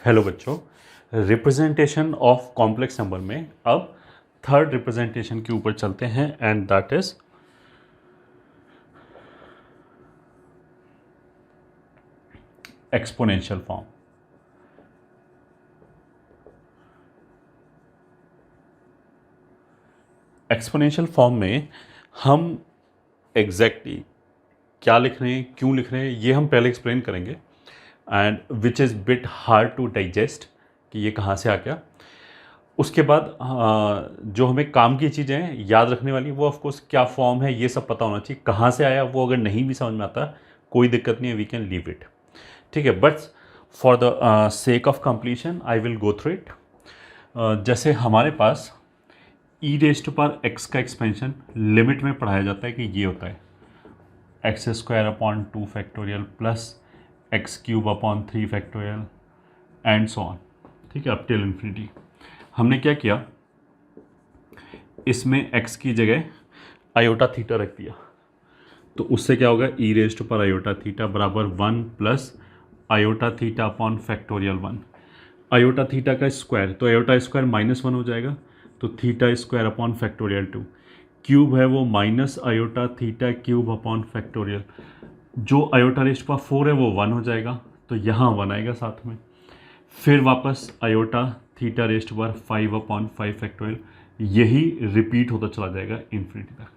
Hello बच्चों, representation of complex number में अब थर्ड रिप्रेजेंटेशन के ऊपर चलते हैं and that is exponential form. Exponential form में हम एग्जैक्टली क्या लिख रहे हैं, क्यों लिख रहे हैं, ये हम पहले एक्सप्लेन करेंगे and which is bit hard to digest कि ये कहाँ से आ गया। उसके बाद जो हमें काम की चीज़ें हैं याद रखने वाली, वो ऑफ कोर्स क्या फॉर्म है ये सब पता होना चाहिए, कहाँ से आया वो अगर नहीं भी समझ में आता कोई दिक्कत नहीं है, वी कैन लीव इट, ठीक है। But for the sake of completion I will go through it. जैसे हमारे पास ई रेज़्ड टू पावर एक्स का एक्सपेंशन लिमिट में पढ़ाया जाता है कि ये होता है x square upon 2 factorial plus x cube upon 3 factorial and so on, ठीक है, अप टिल इन्फिनिटी। हमने क्या किया, इसमें x की जगह आयोटा थीटा रख दिया, तो उससे क्या होगा e raised to power iota theta बराबर 1 plus iota theta upon factorial 1। Iota theta का स्क्वायर तो आयोटा स्क्वायर -1 हो जाएगा, तो theta square upon factorial 2। Cube है वो minus iota theta cube upon factorial, जो आयोटा रेज़्ड टू पावर 4 है वो 1 हो जाएगा, तो यहाँ 1 आएगा साथ में। फिर वापस iota theta raised to power 5 upon 5 factorial, यही रिपीट होता चला जाएगा इन्फिनिटी तक।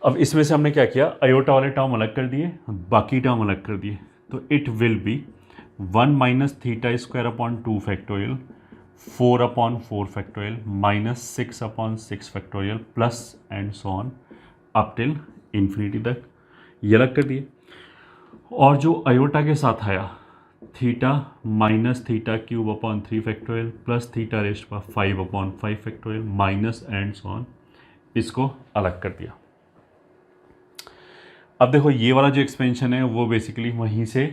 अब इसमें से हमने क्या किया, आयोटा वाले टर्म अलग कर दिए, बाकी टर्म अलग कर दिए, तो it will B 1 minus theta square upon 2 factorial 4 upon 4 factorial minus 6 upon 6 factorial plus and so on up till infinity तक, ये अलग कर दिए। और जो आयोटा के साथ आया theta minus theta cube upon 3 factorial plus theta raised to power 5 upon 5 factorial minus and so on, इसको अलग कर दिया। अब देखो ये वाला जो एक्सपेंशन है वो बेसिकली वहीं से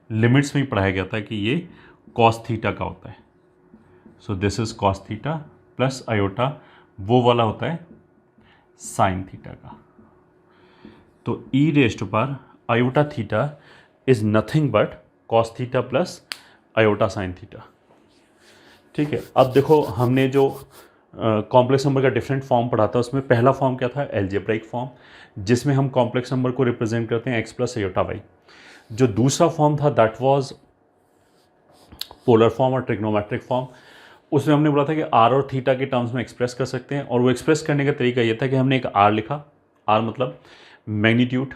लिमिट्स में ही पढ़ाया गया था कि ये कॉस थीटा का होता है। So this is cos theta plus iota वो वाला होता है साइन थीटा का। तो e raised to power iota theta is nothing but cos theta plus iota sine theta, ठीक है। अब देखो हमने जो कॉम्प्लेक्स नंबर का डिफरेंट फॉर्म पढ़ा था, उसमें पहला फॉर्म क्या था, एल्जेब्राइक फॉर्म, जिसमें हम कॉम्प्लेक्स नंबर को रिप्रेजेंट करते हैं एक्स प्लस आयोटा वाई। जो दूसरा फॉर्म था दैट वाज पोलर फॉर्म और ट्रिग्नोमेट्रिक फॉर्म। उसमें हमने बोला था कि आर और थीटा के टर्म्स में एक्सप्रेस कर सकते हैं, और वो एक्सप्रेस करने का तरीका ये था कि हमने एक आर लिखा, आर मतलब मैग्नीट्यूड,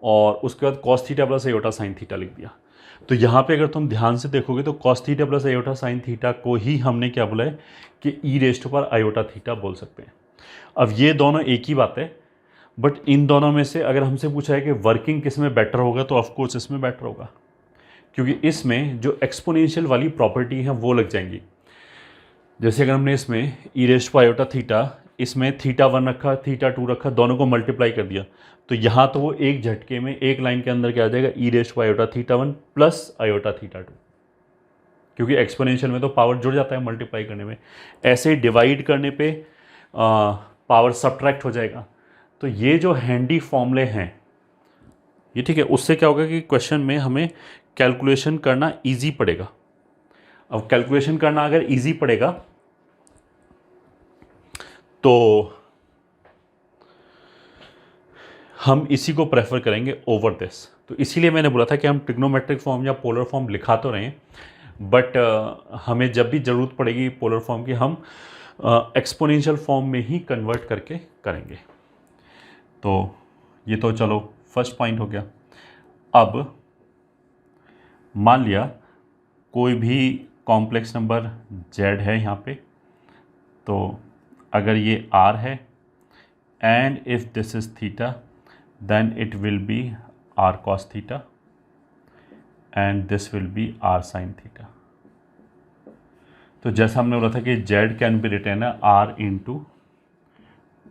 और उसके बाद cos theta plus iota sine theta लिख दिया। तो यहाँ पे अगर तुम ध्यान से देखोगे तो cos theta plus iota sine theta को ही हमने क्या बोला है कि e raised to power iota theta बोल सकते हैं। अब ये दोनों एक ही बात है, बट इन दोनों में से अगर हमसे पूछा है कि वर्किंग किस में बेटर होगा, तो ऑफकोर्स इसमें बेटर होगा, क्योंकि इसमें जो एक्सपोनेंशियल वाली प्रॉपर्टी है वो लग जाएंगी। जैसे अगर हमने इसमें e raised to power iota theta, इसमें थीटा 1 रखा, थीटा 2 रखा, दोनों को मल्टीप्लाई कर दिया, तो यहाँ तो वो एक झटके में एक लाइन के अंदर क्या आ जाएगा, e raised to power iota theta 1 plus iota theta 2, क्योंकि एक्सपोनेंशियल में तो पावर जुड़ जाता है मल्टीप्लाई करने में। ऐसे डिवाइड करने पे पावर सब्ट्रैक्ट हो जाएगा। तो ये जो हैंडी फॉर्मूले हैं ये, ठीक है, उससे क्या होगा कि क्वेश्चन में हमें कैलकुलेशन करना इजी पड़ेगा। अब कैलकुलेशन करना अगर इजी पड़ेगा तो हम इसी को प्रेफर करेंगे ओवर दिस। तो इसीलिए मैंने बोला था कि हम ट्रिग्नोमेट्रिक फॉर्म या पोलर फॉर्म लिखा तो रहे, बट हमें जब भी ज़रूरत पड़ेगी पोलर फॉर्म की, हम एक्सपोनेंशियल फॉर्म में ही कन्वर्ट करके करेंगे। तो ये तो चलो फर्स्ट पॉइंट हो गया। अब मान लिया कोई भी कॉम्प्लेक्स नंबर z है यहाँ पे, तो अगर ये r है and if this is theta then it will be r cos theta and this will be r sin theta. तो जैसा हमने बोला था कि z कैन बी रिटन है r into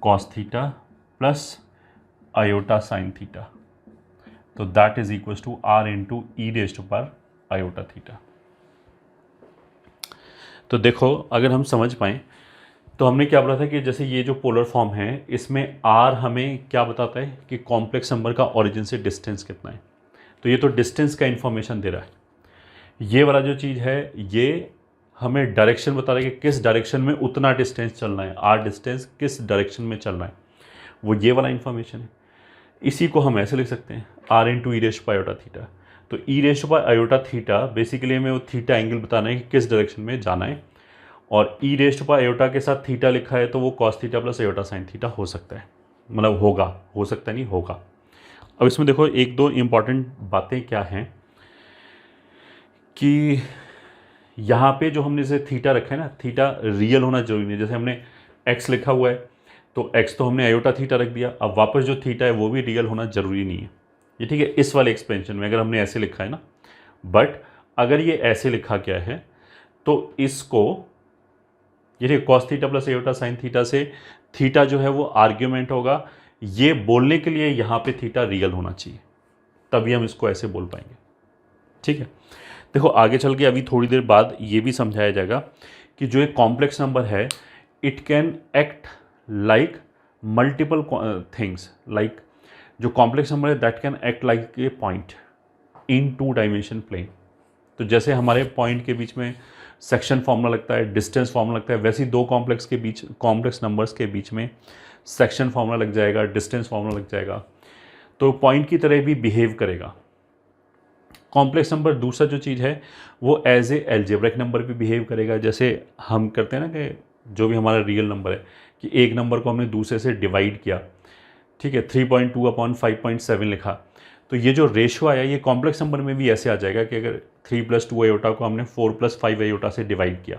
cos theta plus iota sine theta, तो that is equal to r into e raised to power iota theta. तो देखो अगर हम समझ पाएँ तो हमने क्या बोला था कि जैसे ये जो पोलर फॉर्म है इसमें r हमें क्या बताता है कि कॉम्प्लेक्स नंबर का ओरिजिन से डिस्टेंस कितना है। तो ये तो डिस्टेंस का इन्फॉर्मेशन दे रहा है। ये वाला जो चीज़ है ये हमें डायरेक्शन बता रहा है कि किस डायरेक्शन में उतना डिस्टेंस चलना है, आर डिस्टेंस किस डायरेक्शन में चलना है, वो ये वाला इन्फॉर्मेशन है। इसी को हम ऐसे लिख सकते हैं r into e raised by iota theta. तो e raised by iota theta basically हमें वो थीटा एंगल बताना है कि किस डायरेक्शन में जाना है, और ई रेस्ट बाय आयोटा के साथ थीटा लिखा है तो वो cos theta plus iota sine theta हो सकता है, मतलब होगा, हो सकता नहीं होगा। अब इसमें देखो एक दो इम्पॉर्टेंट बातें क्या हैं कि यहाँ पे जो हमने जैसे थीटा रखा है ना, थीटा रियल होना जरूरी नहीं है। जैसे हमने एक्स लिखा हुआ है तो एक्स तो हमने आयोटा थीटा रख दिया, अब वापस जो थीटा है वो भी रियल होना जरूरी नहीं है। ये ठीक है इस वाले एक्सपेंशन में अगर हमने ऐसे लिखा है ना, बट अगर ये ऐसे लिखा गया है तो इसको ये ठीक cos theta plus iota sine theta से थीटा जो है वो आर्ग्यूमेंट होगा, ये बोलने के लिए यहाँ पे थीटा रियल होना चाहिए, तभी हम इसको ऐसे बोल पाएंगे। ठीक है, देखो आगे चल के अभी थोड़ी देर बाद ये भी समझाया जाएगा कि जो एक कॉम्प्लेक्स नंबर है it can act like multiple things, like जो कॉम्प्लेक्स नंबर है that can act like a point in two dimension plane. तो जैसे हमारे पॉइंट के बीच में सेक्शन फॉर्मूला लगता है, डिस्टेंस फॉर्मूला लगता है, वैसे ही दो कॉम्प्लेक्स नंबर्स के बीच में सेक्शन फॉर्मूला लग जाएगा, डिस्टेंस फॉर्मूला लग जाएगा, तो पॉइंट की तरह भी बिहेव करेगा। कॉम्प्लेक्स नंबर दूसरा जो चीज़ है वो एज ए एल्जेब्रिक नंबर भी बिहेव करेगा। जैसे हम करते हैं ना कि जो भी हमारा रियल नंबर है कि एक नंबर को हमने दूसरे से डिवाइड किया, ठीक है, 3.2/5.7 लिखा, तो ये जो रेशियो आया ये कॉम्प्लेक्स नंबर में भी ऐसे आ जाएगा कि अगर 3+2 आयोटा को हमने 4+5 आयोटा से डिवाइड किया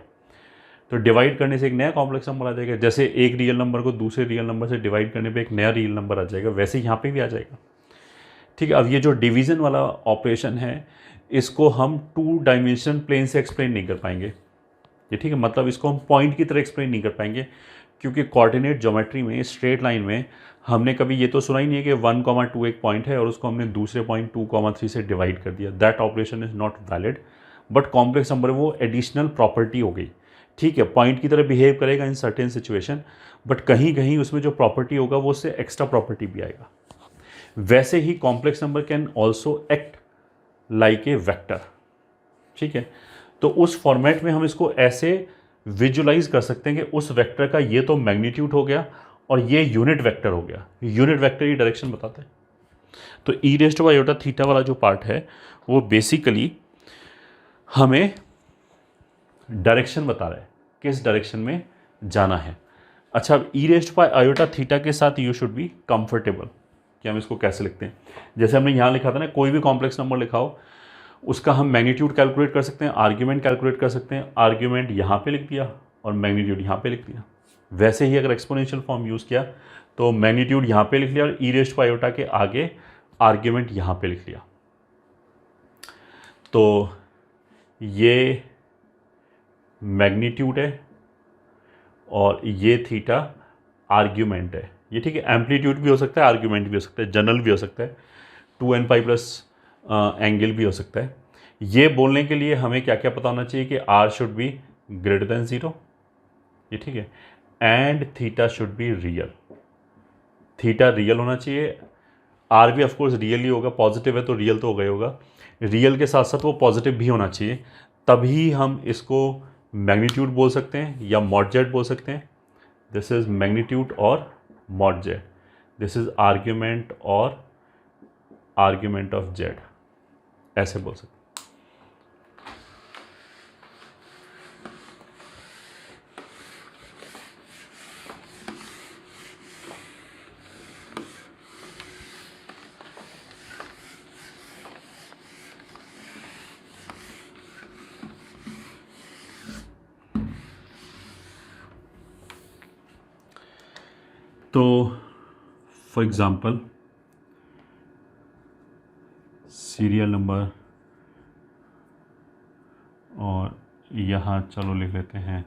तो डिवाइड करने से एक नया कॉम्प्लेक्स नंबर आ जाएगा। जैसे एक रियल नंबर को दूसरे रियल नंबर से डिवाइड करने पे एक नया रियल नंबर आ जाएगा, वैसे यहाँ पे भी आ जाएगा। ठीक है, अब ये जो डिवीज़न वाला ऑपरेशन है इसको हम टू डायमेंशन प्लेन से एक्सप्लेन नहीं कर पाएंगे। ये ठीक है, मतलब इसको हम पॉइंट की तरह एक्सप्लेन नहीं कर पाएंगे, क्योंकि कोऑर्डिनेट ज्योमेट्री में स्ट्रेट लाइन में हमने कभी ये तो सुना ही नहीं है कि 1,2 एक पॉइंट है और उसको हमने दूसरे पॉइंट 2,3 से डिवाइड कर दिया। That operation is not valid. But complex number वो एडिशनल प्रॉपर्टी हो गई। ठीक है, पॉइंट की तरह बिहेव करेगा इन सर्टेन सिचुएशन, बट कहीं कहीं उसमें जो प्रॉपर्टी होगा वो उससे एक्स्ट्रा प्रॉपर्टी भी आएगा। वैसे ही complex number can also act like a vector. ठीक है, तो उस फॉर्मेट में हम इसको ऐसे विजुलाइज कर सकते हैं कि उस वेक्टर का ये तो मैग्नीट्यूड हो गया और ये यूनिट वेक्टर हो गया। यूनिट वेक्टर ही डायरेक्शन बताते हैं। तो e raised by iota theta वाला जो पार्ट है वो बेसिकली हमें डायरेक्शन बता रहा है किस डायरेक्शन में जाना है। अच्छा, अब e raised by iota theta के साथ यू शुड बी कंफर्टेबल कि हम इसको कैसे लिखते हैं। जैसे हमने यहाँ लिखा था ना, कोई भी कॉम्प्लेक्स नंबर लिखा हो उसका हम मैग्नीट्यूड कैलकुलेट कर सकते हैं, आर्ग्यूमेंट कैलकुलेट कर सकते हैं। आर्ग्यूमेंट यहाँ पे लिख दिया और मैग्नीट्यूड यहाँ पे लिख दिया। वैसे ही अगर एक्सपोनेंशियल फॉर्म यूज़ किया तो मैग्नीट्यूड यहाँ पे लिख लिया और ई रेस्ट बाय आयोटा के आगे आर्ग्यूमेंट यहाँ पे लिख लिया। तो ये मैग्नीट्यूड है और ये थीटा आर्ग्यूमेंट है। ये ठीक है, एम्पलीट्यूड भी हो सकता है, आर्ग्यूमेंट भी हो सकता है, जनरल भी हो सकता है, 2n पाई प्लस एंगल भी हो सकता है। ये बोलने के लिए हमें क्या क्या पता होना चाहिए कि r should be greater than 0, ये ठीक है, and theta should be real. Theta real होना चाहिए, r भी ऑफकोर्स रियल ही होगा, पॉजिटिव है तो रियल तो होगा ही होगा। रियल के साथ साथ वो पॉजिटिव भी होना चाहिए, तभी हम इसको मैग्नीट्यूड बोल सकते हैं या मॉड जेड बोल सकते हैं। दिस इज मैग्नीट्यूड और mod Z, this is argument और आर्ग्यूमेंट ऑफ जेड, ऐसे बोल सकते हैं। तो फॉर एग्जांपल सीरियल नंबर, और यहाँ चलो लिख लेते हैं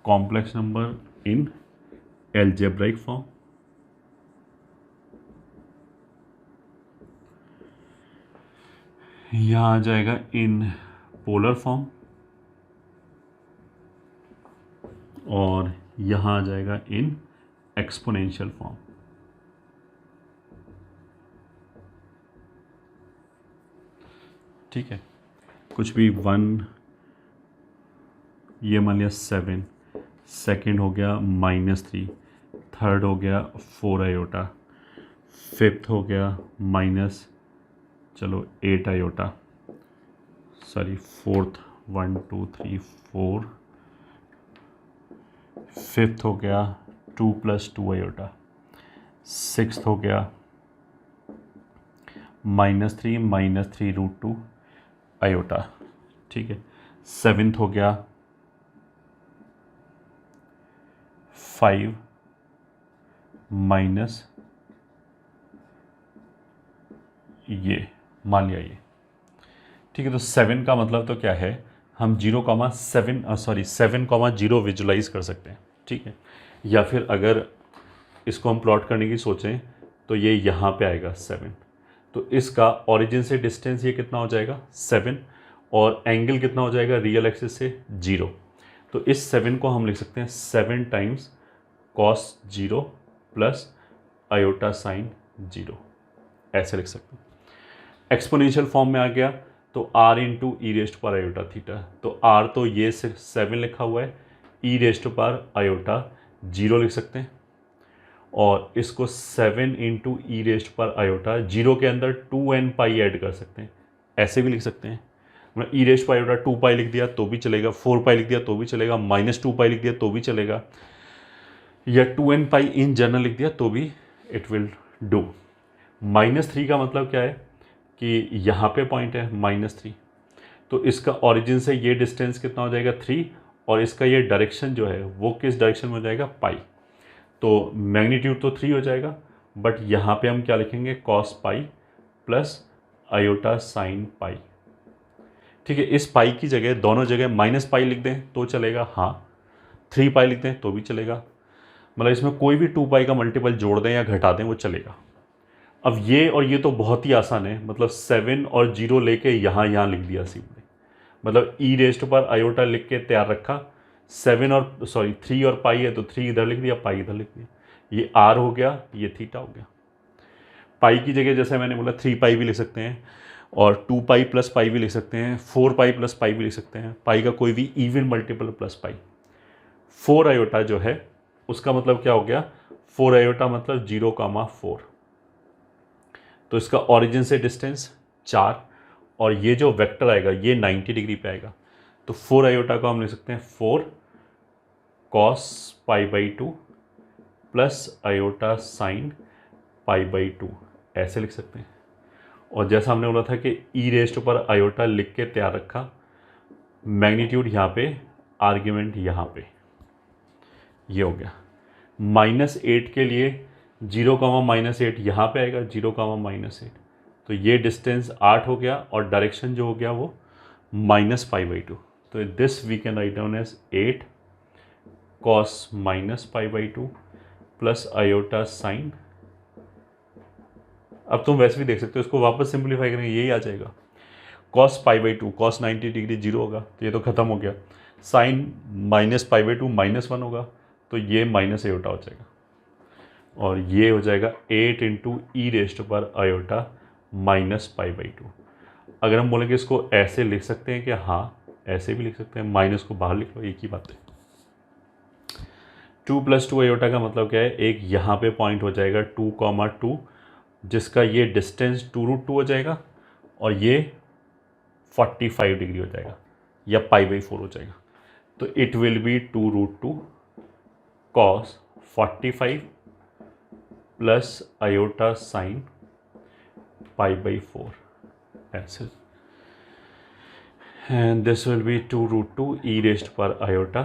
complex number in algebraic form. यहाँ आ जाएगा इन पोलर फॉर्म और यहाँ आ जाएगा इन एक्सपोनेंशियल फॉर्म। ठीक है, कुछ भी 1, ये मान लिया 7, सेकेंड हो गया -3, थर्ड हो गया 4 आयोटा, फिफ्थ हो गया -8 आयोटा, सॉरी फोर्थ 1 2 3 4, फिफ्थ हो गया 2 + 2 आयोटा, सिक्स्थ हो गया -3 आयोटा, ठीक है, सेवेंथ हो गया 5 माइनस ये, मान लिया ये, ठीक है। तो 7 का मतलब तो क्या है, हम 7,0 विजुलाइज कर सकते हैं, ठीक है। या फिर अगर इसको हम प्लॉट करने की सोचें तो ये यहाँ पे आएगा 7, तो इसका ओरिजिन से डिस्टेंस ये कितना हो जाएगा 7, और एंगल कितना हो जाएगा रियल एक्सिस से 0। तो इस 7 को हम लिख सकते हैं 7 times cos 0 plus iota sign 0, ऐसे लिख सकते हैं। एक्सपोनेंशियल फॉर्म में आ गया तो r इंटू ई रेस्ट पर आयोटा थीटा, तो r तो ये 7 लिखा हुआ है, ई रेस्ट पर आयोटा 0 लिख सकते हैं, और इसको 7 इंटू ई रेस्ट पर आयोटा 0 के अंदर 2n पाई ऐड कर सकते हैं, ऐसे भी लिख सकते हैं। मतलब ई रेस्ट पर आयोटा 2 पाई लिख दिया तो भी चलेगा, 4 पाई लिख दिया तो भी चलेगा, -2 पाई लिख दिया तो भी चलेगा, या 2n पाई इन जनरल लिख दिया तो भी इट विल डू। -3 का मतलब क्या है कि यहाँ पे पॉइंट है -3, तो इसका ओरिजिन से ये डिस्टेंस कितना हो जाएगा 3, और इसका ये डायरेक्शन जो है वो किस डायरेक्शन में हो जाएगा पाई, तो मैग्नीट्यूड तो 3 हो जाएगा, बट यहाँ पे हम क्या लिखेंगे cos pi plus iota sine pi, ठीक है। इस पाई की जगह दोनों जगह -पाई लिख दें तो चलेगा, हाँ 3 पाई लिख दें तो भी चलेगा, मतलब इसमें कोई भी 2 पाई का मल्टीपल जोड़ दें या घटा दें वो चलेगा। अब ये और ये तो बहुत ही आसान है, मतलब 7 और 0 लेके यहाँ लिख दिया सीधे, मतलब ई रेस्ट पर आयोटा लिख के तैयार रखा, 3 और पाई है तो 3 इधर लिख दिया, पाई इधर लिख दिया, ये r हो गया, ये थीटा हो गया। पाई की जगह जैसे मैंने बोला 3 पाई भी लिख सकते हैं, और 2 पाई प्लस पाई भी लिख सकते हैं, 4 पाई प्लस पाई भी लिख सकते हैं, पाई का कोई भी even multiple plus pi. 4 iota जो है उसका मतलब क्या हो गया, 4 आयोटा मतलब 0,4, तो इसका ओरिजिन से डिस्टेंस 4, और ये जो वेक्टर आएगा ये 90 डिग्री पे आएगा, तो 4 आयोटा को हम लिख सकते हैं 4 cos π/2 प्लस आयोटा साइन π/2, ऐसे लिख सकते हैं। और जैसा हमने बोला था कि ई रेस्ट पर आयोटा लिख के तैयार रखा, मैग्नीट्यूड यहाँ पे, आर्ग्यूमेंट यहाँ पे, ये हो गया। -8 के लिए 0,-8 यहाँ पे आएगा, 0,-8, तो ये डिस्टेंस 8 हो गया, और डायरेक्शन जो हो गया वो -π/2, तो this we can write down as 8 cos -π/2 plus iota sine. अब तुम वैसे भी देख सकते हो, इसको वापस सिंप्लीफाई करेंगे यही आ जाएगा, cos π/2, cos 90 डिग्री 0 होगा तो ये तो ख़त्म हो गया, साइन -π/2 -1 होगा तो ये माइनस आयोटा हो जाएगा, और ये हो जाएगा 8 इंटू ई रेस्ट पर आयोटा -π/2। अगर हम बोलेंगे इसको ऐसे लिख सकते हैं कि हाँ, ऐसे भी लिख सकते हैं, माइनस को बाहर लिख लो, एक ही बात है। 2 + 2 आयोटा का मतलब क्या है, एक यहाँ पे पॉइंट हो जाएगा 2,2, जिसका ये डिस्टेंस 2√2 हो जाएगा, और ये 45 डिग्री हो जाएगा, या π/4 हो जाएगा, तो it will be 2√2 cos 45 plus iota sine π/4, ऐसे, and this will be 2√2 e raised पर आयोटा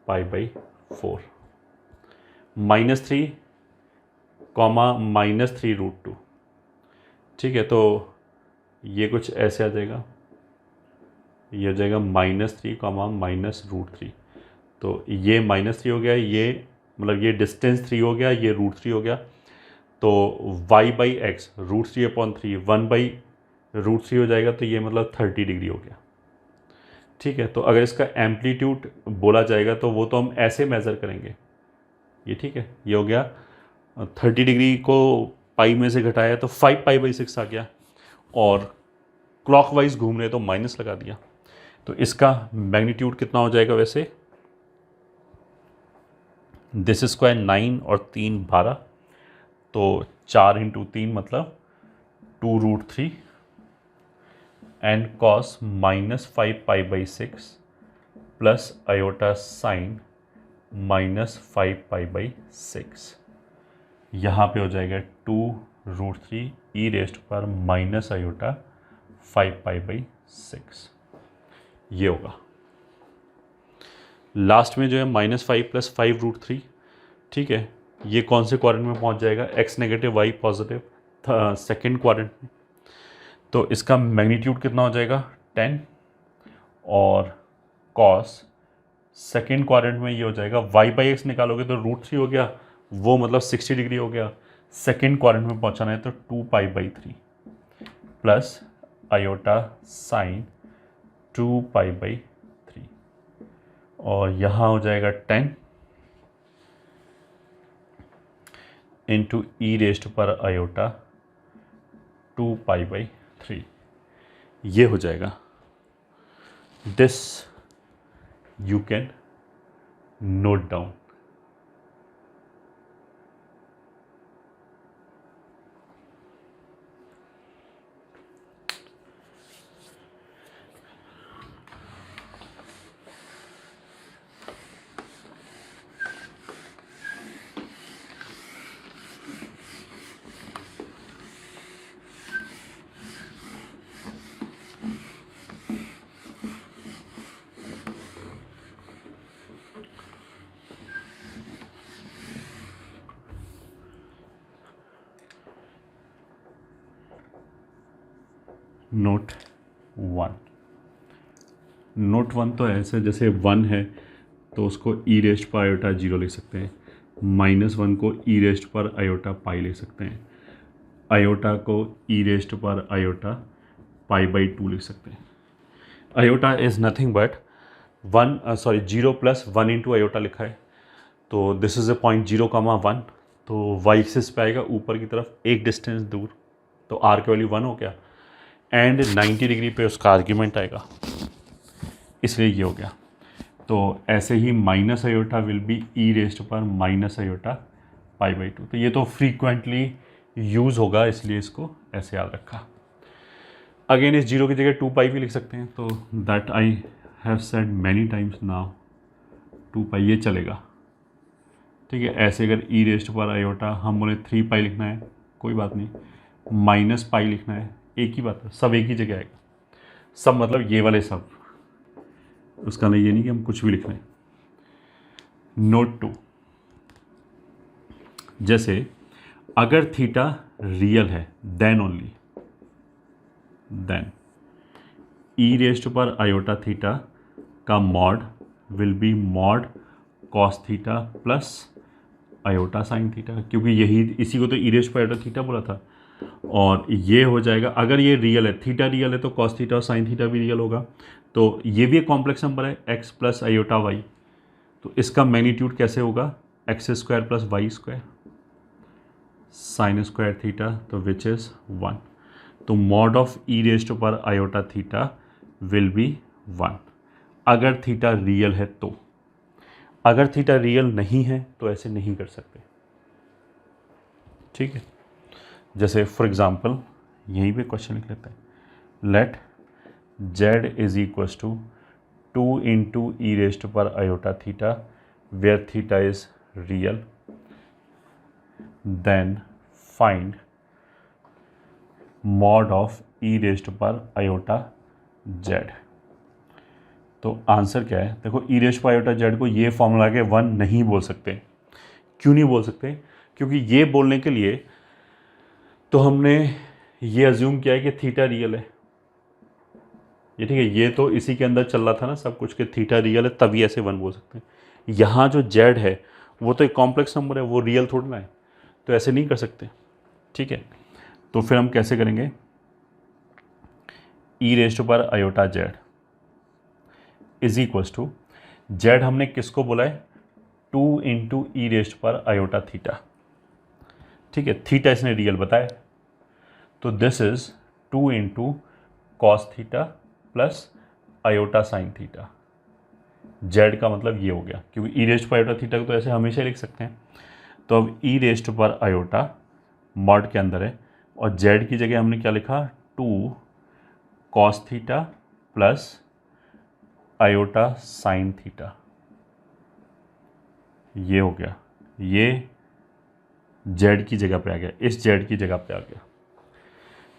π/4, -3, -3√2, ठीक है। तो ये कुछ ऐसे आ जाएगा, ये हो जाएगा -3, -√3, तो ये -3 हो गया, ये मतलब ये डिस्टेंस 3 हो गया, ये √3 हो गया, तो y/x √3/3 1/√3 हो जाएगा, तो ये मतलब 30 डिग्री हो गया, ठीक है। तो अगर इसका एम्पलीट्यूड बोला जाएगा तो वो तो हम ऐसे मेज़र करेंगे, ये ठीक है, ये हो गया 30 डिग्री को पाई में से घटाया तो 5π/6 आ गया, और क्लॉकवाइज घूम रहे तो माइनस लगा दिया। तो इसका मैग्नीट्यूड कितना हो जाएगा वैसे, दिस स्क्वायर 9 और 3 12, तो 4 इंटू 3 मतलब 2√3 and cos -5π/6 plus iota sine -5π/6। यहाँ पे हो जाएगा 2√3 ई रेस्ट पर माइनस आयोटा 5π/6, ये होगा। लास्ट में जो है -5 + 5√3, ठीक है, ये कौन से क्वाड्रेंट में पहुंच जाएगा, x negative y positive second quadrant में। तो इसका मैग्नीट्यूड कितना हो जाएगा 10, और कॉस सेकेंड क्वाड्रेंट में ये हो जाएगा y/x निकालोगे तो √3 हो गया, वो मतलब 60 डिग्री हो गया। सेकेंड क्वाड्रेंट में पहुंचाना है तो 2π/3 प्लस आयोटा साइन 2π/3, और यहाँ हो जाएगा 10 इंटू ई रेस्ट पर आयोटा 2π/3, ये हो जाएगा। This you can note down. Note 1 तो ऐसे जैसे 1 है तो उसको ई रेस्ट पर आयोटा 0 लिख सकते हैं, -1 को ई रेस्ट पर आयोटा पाई लिख सकते हैं, आयोटा को ई रेस्ट पर आयोटा π/2 लिख सकते हैं। Iota is nothing but 0 + 1 into iota लिखा है, तो दिस इज़ अ पॉइंट 0,1, तो वाई एक्सिस पे आएगा ऊपर की तरफ एक डिस्टेंस दूर, तो आर की वैल्यू 1 हो गया, एंड 90 डिग्री पे उसका आर्ग्यूमेंट आएगा, इसलिए ये हो गया। तो ऐसे ही minus iota will be e raised पर माइनस आयोटा π/2, तो ये तो फ्रीक्वेंटली यूज़ होगा इसलिए इसको ऐसे याद रखा। अगेन इस 0 की जगह 2π भी लिख सकते हैं, तो that I have said many times now, 2π ये चलेगा, ठीक है। ऐसे अगर ई रेस्ट पर आयोटा हम बोले 3π लिखना है, कोई बात नहीं, -π लिखना है, एक ही बात है, सब एक ही जगह आएगा, सब मतलब ये वाले सब, उसका नहीं ये नहीं कि हम कुछ भी लिख रहे हैं। नोट 2, जैसे अगर थीटा रियल है देन ओनली, देन ई रेस्ट पर आयोटा थीटा का mod will be mod cos theta plus iota sine theta, क्योंकि यही इसी को तो ई रेस्ट पर आयोटा थीटा बोला था, और ये हो जाएगा अगर ये रियल है, थीटा रियल है तो कॉस थीटा और साइन थीटा भी रियल होगा, तो ये भी एक कॉम्प्लेक्स नंबर है x + आयोटा y, तो इसका मैग्नीट्यूड कैसे होगा x² + y² sine square theta, तो विच इज़ 1, तो मॉड ऑफ ई रेस्ट पर आयोटा थीटा विल बी 1 अगर थीटा रियल है तो। अगर थीटा रियल नहीं है तो ऐसे नहीं कर सकते, ठीक है। जैसे फॉर एग्जांपल यहीं पे क्वेश्चन लिख लेते हैं, let z is equals to 2 into e raised पर iota theta where theta is real, then find mod of e raised पर आयोटा z। तो आंसर क्या है, देखो ई रेस्ट पर आयोटा z को ये फॉर्मूला के 1 नहीं बोल सकते। क्यों नहीं बोल सकते, क्योंकि ये बोलने के लिए तो हमने ये अज्यूम किया है कि थीटा रियल है, ये ठीक है, ये तो इसी के अंदर चल रहा था ना सब कुछ कि थीटा रियल है, तभी ऐसे 1 बोल सकते हैं। यहाँ जो z है वो तो एक कॉम्प्लेक्स नंबर है, वो रियल थोड़ा ना है, तो ऐसे नहीं कर सकते, ठीक है। तो फिर हम कैसे करेंगे, ई रेस्ट पर iota z is equals to z हमने किसको बोला है 2 इंटू ई रेस्ट पर आयोटा थीटा, ठीक है, थीटा इसने रियल बताया, तो this is 2 into cos theta plus iota sine theta. Z का मतलब ये हो गया, क्योंकि ई रेस्ट पर आयोटा थीटा को तो ऐसे हमेशा लिख सकते हैं। तो अब ई रेस्ट पर आयोटा मॉड के अंदर है, और जेड की जगह हमने क्या लिखा, 2 cos theta plus iota sine theta. ये हो गया, ये जेड की जगह पे आ गया, इस जेड की जगह पे आ गया।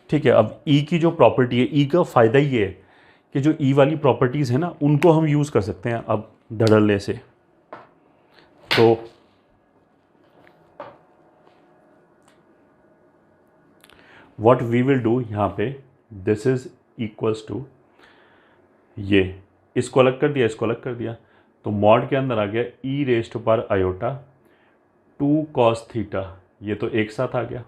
ठीक है, अब ई की जो प्रॉपर्टी है, ई का फ़ायदा ये है कि जो ई वाली प्रॉपर्टीज़ है ना, उनको हम यूज़ कर सकते हैं अब धड़ल्ले से। तो व्हाट वी विल डू यहाँ पे, दिस इज इक्वल्स टू, ये इसको अलग कर दिया, इसको अलग कर दिया, तो मॉड के अंदर आ गया ई रेस्ट पर आयोटा 2 कॉस थीटा, ये तो एक साथ आ गया,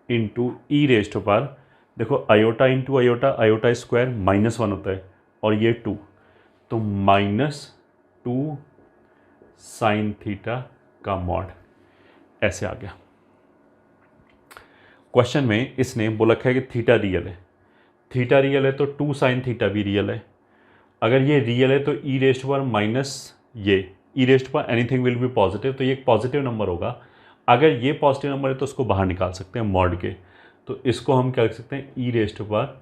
इंटू ई रेस्ट पर, देखो iota into iota, iota square -1 होता है, और ये 2, तो -2 साइन थीटा का मॉड, ऐसे आ गया। क्वेश्चन में इसने बोला है कि थीटा रियल है, थीटा रियल है तो 2 साइन थीटा भी रियल है। अगर ये रियल है तो ई रेस्ट पर माइनस ये ई रेस्ट पर एनीथिंग विल बी पॉजिटिव, तो ये एक पॉजिटिव नंबर होगा। अगर ये पॉजिटिव नंबर है तो उसको बाहर निकाल सकते हैं मॉड के, तो इसको हम क्या लिख सकते हैं, ई रेस्ट पर,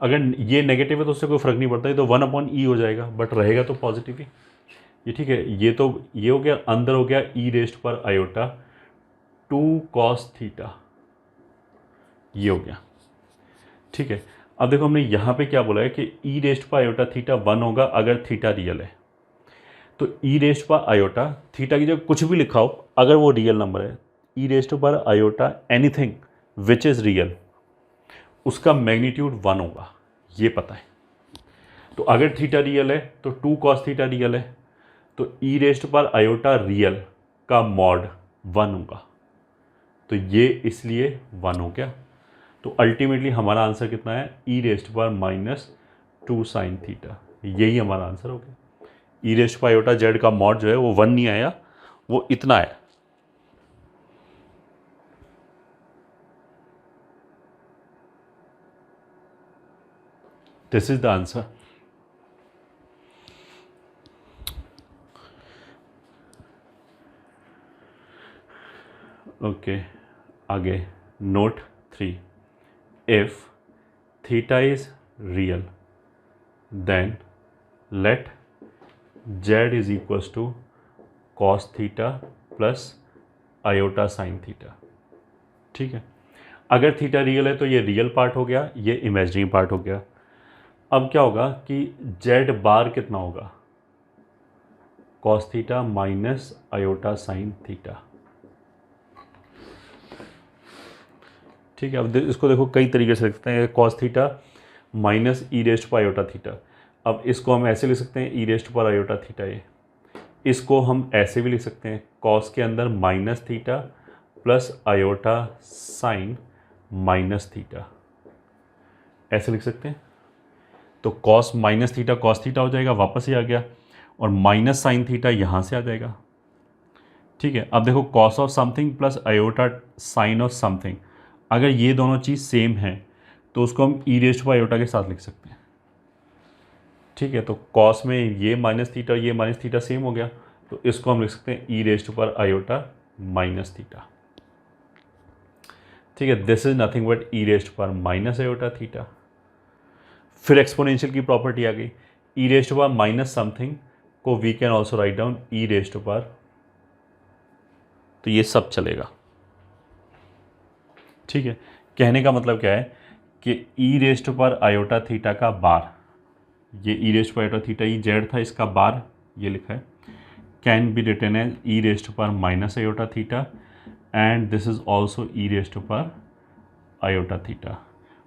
अगर ये नेगेटिव है तो उससे कोई फर्क नहीं पड़ता, ये तो 1/e हो जाएगा, बट रहेगा तो पॉजिटिव ही। ये ठीक है, ये तो ये हो गया, अंदर हो गया ई रेस्ट पर आयोटा 2 कॉस थीटा, ये हो गया। ठीक है, अब देखो हमने यहाँ पे क्या बोला है कि ई रेस्ट पर आयोटा थीटा 1 होगा अगर थीटा रियल है। तो ई रेस्ट पर आयोटा थीटा की जगह कुछ भी लिखा हो, अगर वो रियल नंबर है, ई रेस्ट पर iota anything which is real, उसका मैग्नीट्यूड 1 होगा, ये पता है। तो अगर थीटा रियल है तो 2 कॉस थीटा रियल है, तो ई रेस्ट पर आयोटा रियल का मॉड 1 होगा, तो ये इसलिए 1 हो गया। तो अल्टीमेटली हमारा आंसर कितना है, ई रेस्ट पर -2 साइन थीटा, यही हमारा आंसर हो गया। ई रेस्ट पर आयोटा जेड का मॉड जो है वो 1 नहीं आया, वो इतना आया। This is the answer. Okay, आगे note 3, if theta is real then let z is equals to cos theta plus iota sine theta. ठीक है, अगर थीटा रियल है तो ये रियल पार्ट हो गया, ये इमेजिनरी पार्ट हो गया। अब क्या होगा कि जेड बार कितना होगा, cos theta minus iota sine theta. ठीक है, अब इसको देखो कई तरीके से लिख सकते हैं, कॉस थीटा माइनस ई रेस्ट पर आयोटा थीटा। अब इसको हम ऐसे लिख सकते हैं, ई रेस्ट पर आयोटा थीटा, ये इसको हम ऐसे भी लिख सकते हैं, कॉस के अंदर minus theta plus iota sign minus theta, ऐसे लिख सकते हैं। तो cos minus theta cos theta हो जाएगा, वापस ही आ गया, और माइनस साइन थीटा यहाँ से आ जाएगा। ठीक है, अब देखो cos of something plus iota sign of something, अगर ये दोनों चीज़ सेम है तो उसको हम ई रेस्ट पर आयोटा के साथ लिख सकते हैं। ठीक है, तो कॉस में ये माइनस थीटा ये माइनस थीटा सेम हो गया, तो इसको हम लिख सकते हैं ई रेस्ट पर आयोटा माइनस थीटा। ठीक है, this is nothing but e raised पर माइनस आयोटा थीटा। फिर एक्सपोनेंशियल की प्रॉपर्टी आ गई, ई रेस्ट पर माइनस समथिंग को we can also write down e raised पर, तो ये सब चलेगा। ठीक है, कहने का मतलब क्या है कि ई रेस्ट पर आयोटा थीटा का बार, ये ई रेस्ट पर आयोटा थीटा ई जेड था, इसका बार ये लिखा है, can be written as e raised पर minus iota theta, and this is also e raised पर आयोटा थीटा।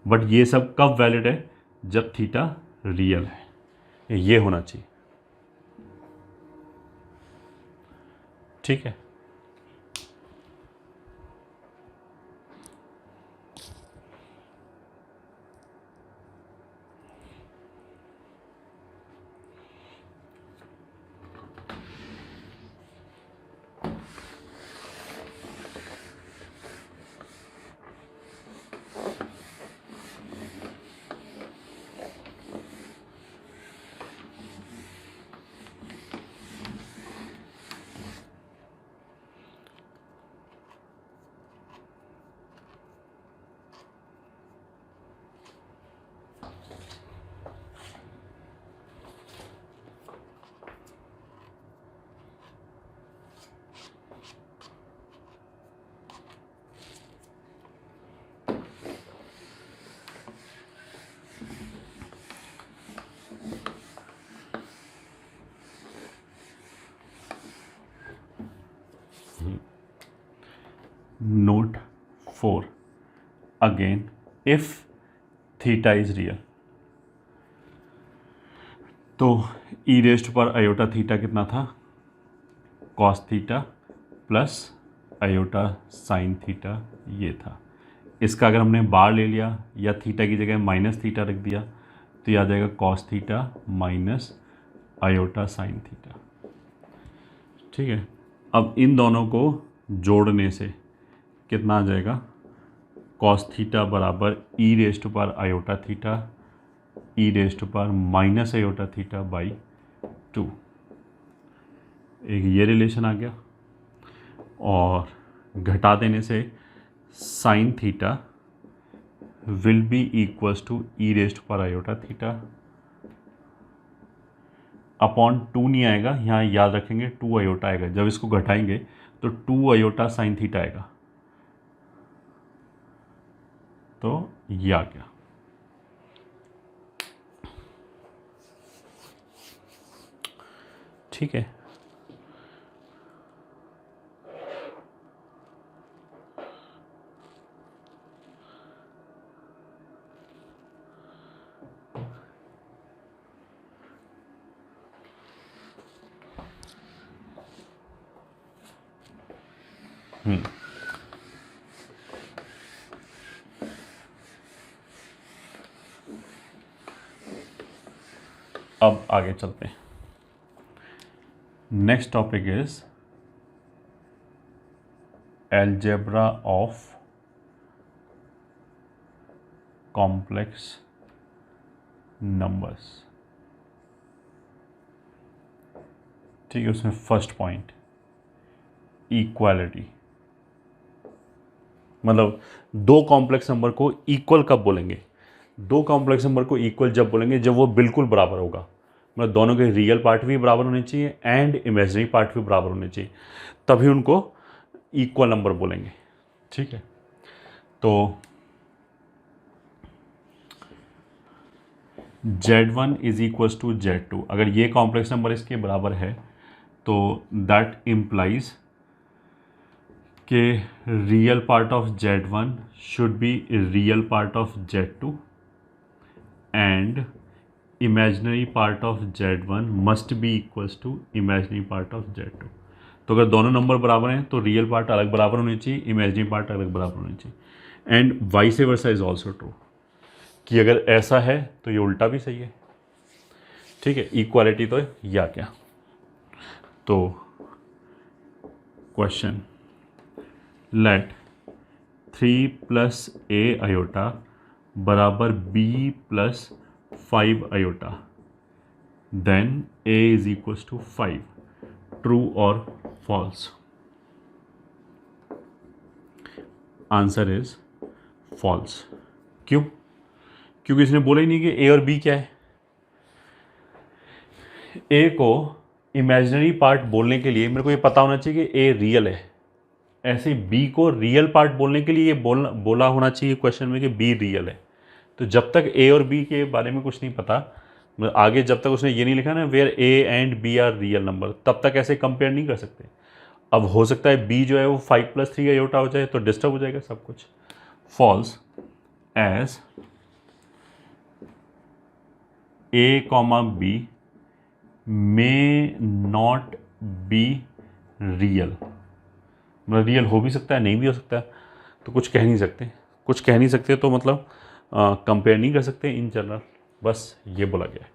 बट ये सब कब वैलिड है, जब थीटा रियल है, ये होना चाहिए। ठीक है, note 4 again if theta is real, तो ई रेस्ट पर आयोटा थीटा कितना था, cos theta plus iota sine theta ये था। इसका अगर हमने बार ले लिया या थीटा की जगह माइनस थीटा रख दिया तो ये आ जाएगा cos theta minus iota sine theta. ठीक है, अब इन दोनों को जोड़ने से कितना आ जाएगा, कॉस थीटा बराबर ई रेस्ट पर आयोटा थीटा, ई रेस्ट पर माइनस आयोटा थीटा बाई 2। एक ये रिलेशन आ गया, और घटा देने से sine theta will be equals to e raised पर आयोटा थीटा अपॉन 2 नहीं आएगा, यहाँ याद रखेंगे 2 आयोटा आएगा, जब इसको घटाएंगे तो 2 आयोटा साइन थीटा आएगा, तो ये आ गया। ठीक है, अब आगे चलते हैं। Next topic is algebra of complex numbers. ठीक है, उसमें फर्स्ट पॉइंट इक्वालिटी, मतलब दो कॉम्प्लेक्स नंबर को इक्वल कब बोलेंगे, दो कॉम्प्लेक्स नंबर को इक्वल जब बोलेंगे जब वो बिल्कुल बराबर होगा, मतलब दोनों के रियल पार्ट भी बराबर होने चाहिए एंड इमेजिनरी पार्ट भी बराबर होने चाहिए, तभी उनको इक्वल नंबर बोलेंगे। ठीक है, तो Z1 is equals to Z2, अगर ये कॉम्प्लेक्स नंबर इसके बराबर है तो दैट इम्प्लाइज कि real part of Z1 should be real part of Z2 and imaginary part of Z1 must be equals to imaginary part of Z2। तो अगर दोनों नंबर बराबर हैं तो रियल पार्ट अलग बराबर होने चाहिए, इमेजिनरी पार्ट अलग बराबर होने चाहिए, and vice versa is also true, कि अगर ऐसा है तो ये उल्टा भी सही है। ठीक है, इक्वालिटी तो या क्या, तो question let 3 plus A iota बराबर B plus 5 iota, then A is equals to 5, true और फॉल्स। Answer is false. क्यों? क्योंकि इसने बोला ही नहीं कि ए और बी क्या है। ए को इमेजिनरी पार्ट बोलने के लिए मेरे को ये पता होना चाहिए कि ए रियल है, ऐसे बी को रियल पार्ट बोलने के लिए ये बोला होना चाहिए क्वेश्चन में कि बी रियल है। तो जब तक ए और बी के बारे में कुछ नहीं पता, आगे जब तक उसने ये नहीं लिखा ना where A and B are real number, तब तक ऐसे कंपेयर नहीं कर सकते। अब हो सकता है बी जो है वो 5 + 3 आयोटा हो जाए तो डिस्टर्ब हो जाएगा सब कुछ। False as A comma B may not be real, मतलब रियल हो भी सकता है नहीं भी हो सकता है, तो कुछ कह नहीं सकते, कुछ कह नहीं सकते तो मतलब कंपेयर नहीं कर सकते इन जनरल, बस ये बोला गया है।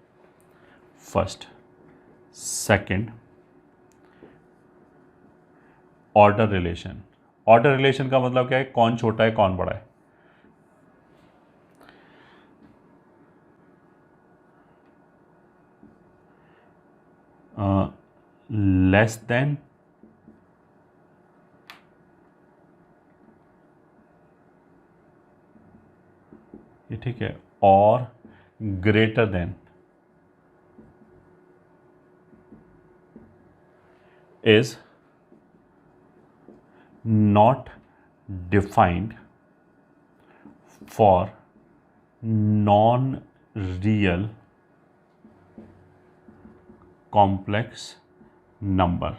First, second, order relation. Order relation का मतलब क्या है, कौन छोटा है कौन बड़ा है। लेस देन, ये ठीक है, और greater than is not defined for non-real complex number।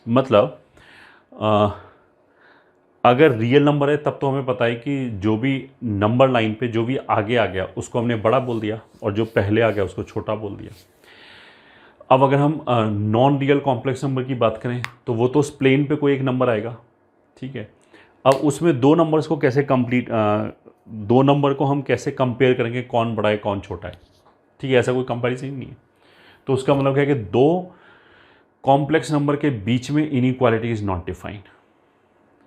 मतलब अगर रियल नंबर है तब तो हमें पता है कि जो भी नंबर लाइन पे जो भी आगे आ गया उसको हमने बड़ा बोल दिया और जो पहले आ गया उसको छोटा बोल दिया। अब अगर हम नॉन रियल कॉम्प्लेक्स नंबर की बात करें तो वो तो उस प्लेन पे कोई एक नंबर आएगा, ठीक है। अब उसमें दो नंबर्स को कैसे दो नंबर को हम कैसे कंपेयर करेंगे, कौन बड़ा है कौन छोटा है, ठीक है, ऐसा कोई कंपैरिजन नहीं है। तो उसका मतलब क्या है कि दो कॉम्प्लेक्स नंबर के बीच में इनइक्वालिटी इज नॉट डिफाइंड,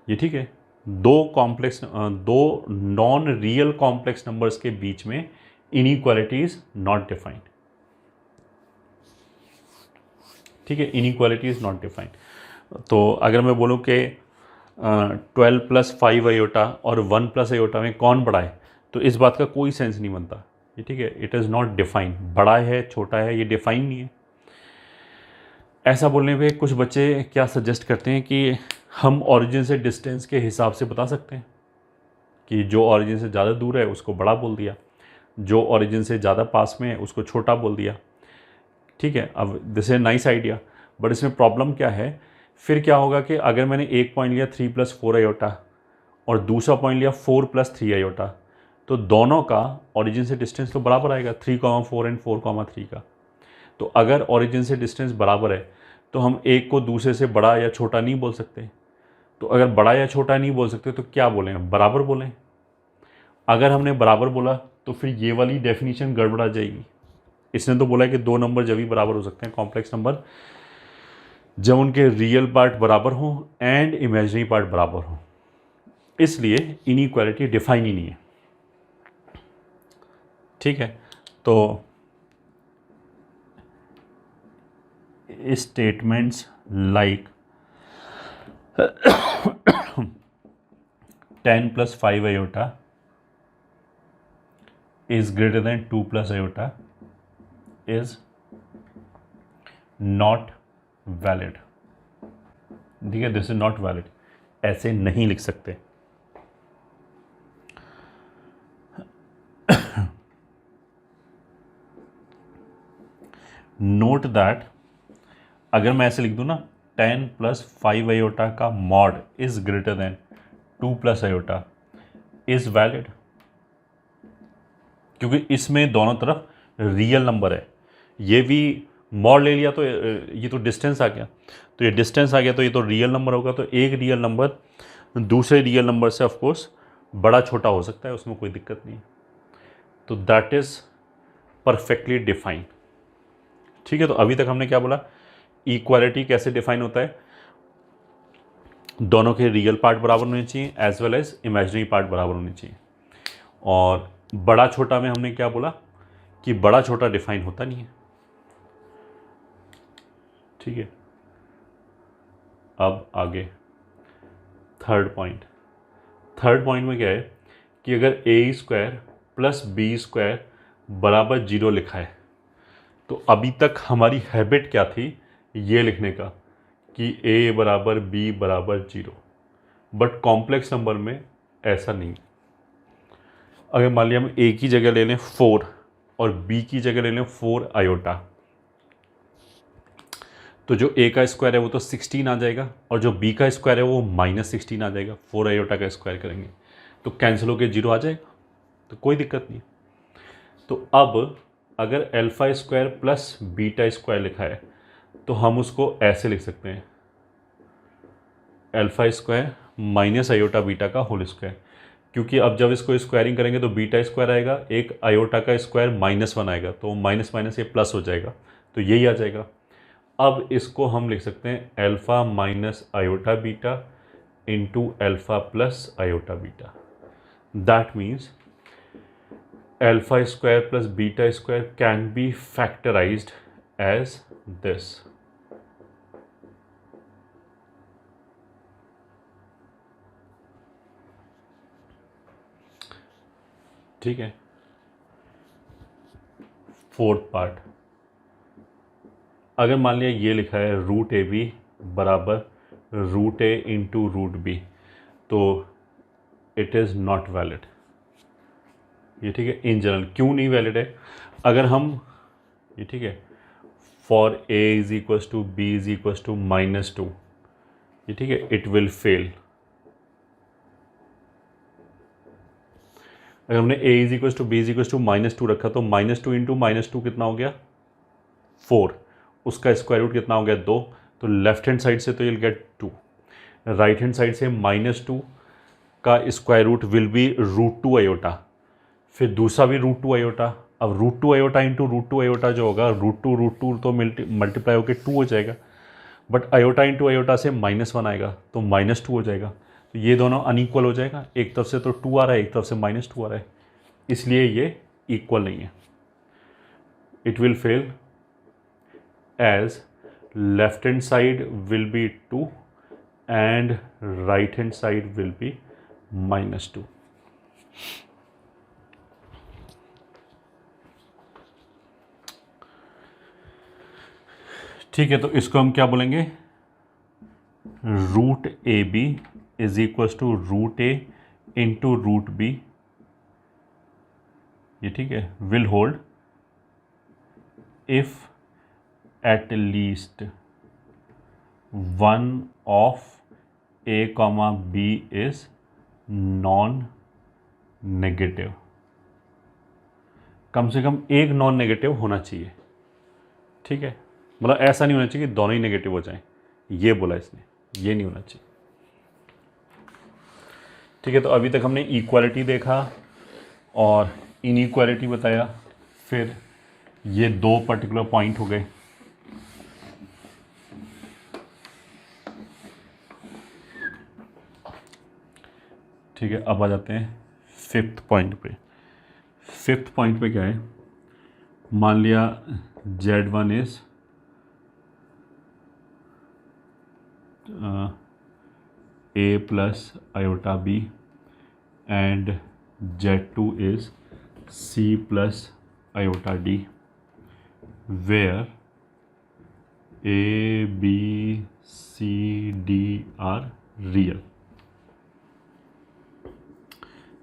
ये ठीक है। दो नॉन रियल कॉम्प्लेक्स नंबर्स के बीच में इनइक्वालिटी इज नॉट डिफाइंड, ठीक है, इनइक्वालिटी इज नॉट डिफाइंड। तो अगर मैं बोलूँ कि 12 + 5 आयोटा और 1 + आयोटा में कौन बड़ा है, तो इस बात का कोई सेंस नहीं बनता, ये ठीक है, इट इज़ नॉट डिफाइंड, बड़ा है छोटा है ये डिफाइन नहीं है। ऐसा बोलने पे कुछ बच्चे क्या सजेस्ट करते हैं कि हम ओरिजिन से डिस्टेंस के हिसाब से बता सकते हैं कि जो ओरिजिन से ज़्यादा दूर है उसको बड़ा बोल दिया, जो ओरिजिन से ज़्यादा पास में है उसको छोटा बोल दिया, ठीक है। अब this is nice idea, but इसमें प्रॉब्लम क्या है, फिर क्या होगा कि अगर मैंने एक पॉइंट लिया 3 + 4 आयोटा और दूसरा पॉइंट लिया 4 + 3 आयोटा, तो दोनों का ओरिजिन से डिस्टेंस तो बराबर आएगा, 3,4 एंड 4,3 का। तो अगर ओरिजिन से डिस्टेंस बराबर है तो हम एक को दूसरे से बड़ा या छोटा नहीं बोल सकते। तो अगर बड़ा या छोटा नहीं बोल सकते तो क्या बोलें, बराबर बोलें। अगर हमने बराबर बोला तो फिर ये वाली डेफिनेशन गड़बड़ा जाएगी। इसने तो बोला है कि दो नंबर जब भी बराबर हो सकते हैं कॉम्प्लेक्स नंबर, जब उनके रियल पार्ट बराबर हों एंड इमेजिनरी पार्ट बराबर हों, इसलिए इनइक्वालिटी डिफाइन ही नहीं है, ठीक है। तो statements like 10 + 5 iota is greater than 2 + iota is not valid, ठीक है, दिस इज नॉट वैलिड, ऐसे नहीं लिख सकते। नोट दैट अगर मैं ऐसे लिख दूं ना 10 + 5 आयोटा का mod is greater than 2 + iota is valid, क्योंकि इसमें दोनों तरफ रियल नंबर है। ये भी मॉड ले लिया तो ये तो डिस्टेंस आ गया, तो ये डिस्टेंस आ गया तो ये तो रियल नंबर होगा, तो एक रियल नंबर दूसरे रियल नंबर से ऑफकोर्स बड़ा छोटा हो सकता है, उसमें कोई दिक्कत नहीं है। तो दैट इज़ परफेक्टली डिफाइंड, ठीक है। तो अभी तक हमने क्या बोला, इक्वालिटी कैसे डिफाइन होता है, दोनों के रियल पार्ट बराबर होने चाहिए as well as imaginary part बराबर होने चाहिए। और बड़ा छोटा में हमने क्या बोला कि बड़ा छोटा डिफाइन होता नहीं है, ठीक है। अब आगे थर्ड पॉइंट में क्या है कि अगर a² + b² बराबर 0 लिखा है, तो अभी तक हमारी हैबिट क्या थी ये लिखने का कि a = b = 0, but complex number में ऐसा नहीं। अगर मान लिया हम a की जगह ले लें 4 और b की जगह ले लें 4 आयोटा, तो जो a का स्क्वायर है वो तो 16 आ जाएगा और जो b का स्क्वायर है वो -16 आ जाएगा। 4 आयोटा का स्क्वायर करेंगे तो कैंसिल होकर 0 आ जाएगा, तो कोई दिक्कत नहीं। तो अब अगर α² + β² लिखा है तो हम उसको ऐसे लिख सकते हैं, α² - आयोटा बीटा का होल स्क्वायर, क्योंकि अब जब इसको स्क्वायरिंग करेंगे तो β² आएगा, एक आयोटा का स्क्वायर -1 आएगा, तो माइनस माइनस ये प्लस हो जाएगा, तो यही आ जाएगा। अब इसको हम लिख सकते हैं α - iota beta into α + iota beta, that means α² + β² can be factorised as this, ठीक है। फोर्थ पार्ट, अगर मान लिया ये लिखा है √AB बराबर √A इंटू √B, तो इट इज़ नॉट वैलिड, ये ठीक है। इन जनरल क्यों नहीं वैलिड है, अगर हम ये ठीक है फॉर A = B = -2, ये ठीक है, इट विल फेल। अगर हमने a is equal to B is equal to -2 रखा तो -2 इंटू -2 कितना हो गया 4, उसका स्क्वायर रूट कितना हो गया 2, तो लेफ्ट हैंड साइड से तो you'll gate 2, right hand side से -2 का square root will be √2 iota, फिर दूसरा भी √2 आयोटा। अब √2 आयोटा इंटू √2 आयोटा जो होगा √2 तो मल्टीप्लाई होकर 2 हो जाएगा, बट आयोटा इंटू आयोटा से -1 आएगा तो -2 हो जाएगा, तो ये दोनों अनइक्वल हो जाएगा। एक तरफ से तो 2 आ रहा है, एक तरफ से -2 आ रहा है, इसलिए ये इक्वल नहीं है। It will fail as left hand side will be 2 and right hand side will be -2. ठीक है, तो इसको हम क्या बोलेंगे, √AB is equal to √A into √B, ये ठीक है, will hold if at least one of A, B is non negative. कम से कम एक नॉन नेगेटिव होना चाहिए, ठीक है, मतलब ऐसा नहीं होना चाहिए कि दोनों ही नेगेटिव हो जाएं, ये बोला इसने, ये नहीं होना चाहिए। ठीक है, तो अभी तक हमने इक्वालिटी देखा और इनइक्वालिटी बताया, फिर ये दो पर्टिकुलर पॉइंट हो गए। ठीक है, अब आ जाते हैं फिफ्थ पॉइंट पे। फिफ्थ पॉइंट पे क्या है, मान लिया Z1 is A plus iota B and Z2 is C plus iota D, where A, B, C, D are real.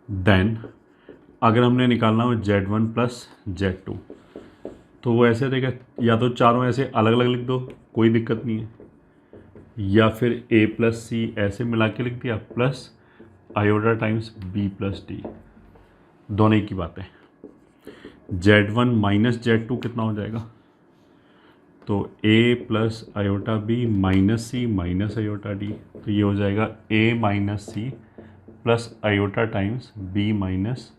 Then अगर हमने निकालना हो Z1 प्लस Z2 तो वो ऐसे रहेगा, या तो चारों ऐसे अलग अलग लिख दो, कोई दिक्कत नहीं है, या फिर A प्लस C ऐसे मिला के लिख दिया, plus iota times B plus D, दोनों ही की बात है। Z1 माइनस Z2 कितना हो जाएगा, तो A plus iota B minus C minus iota D, तो ये हो जाएगा A minus C plus iota times B minus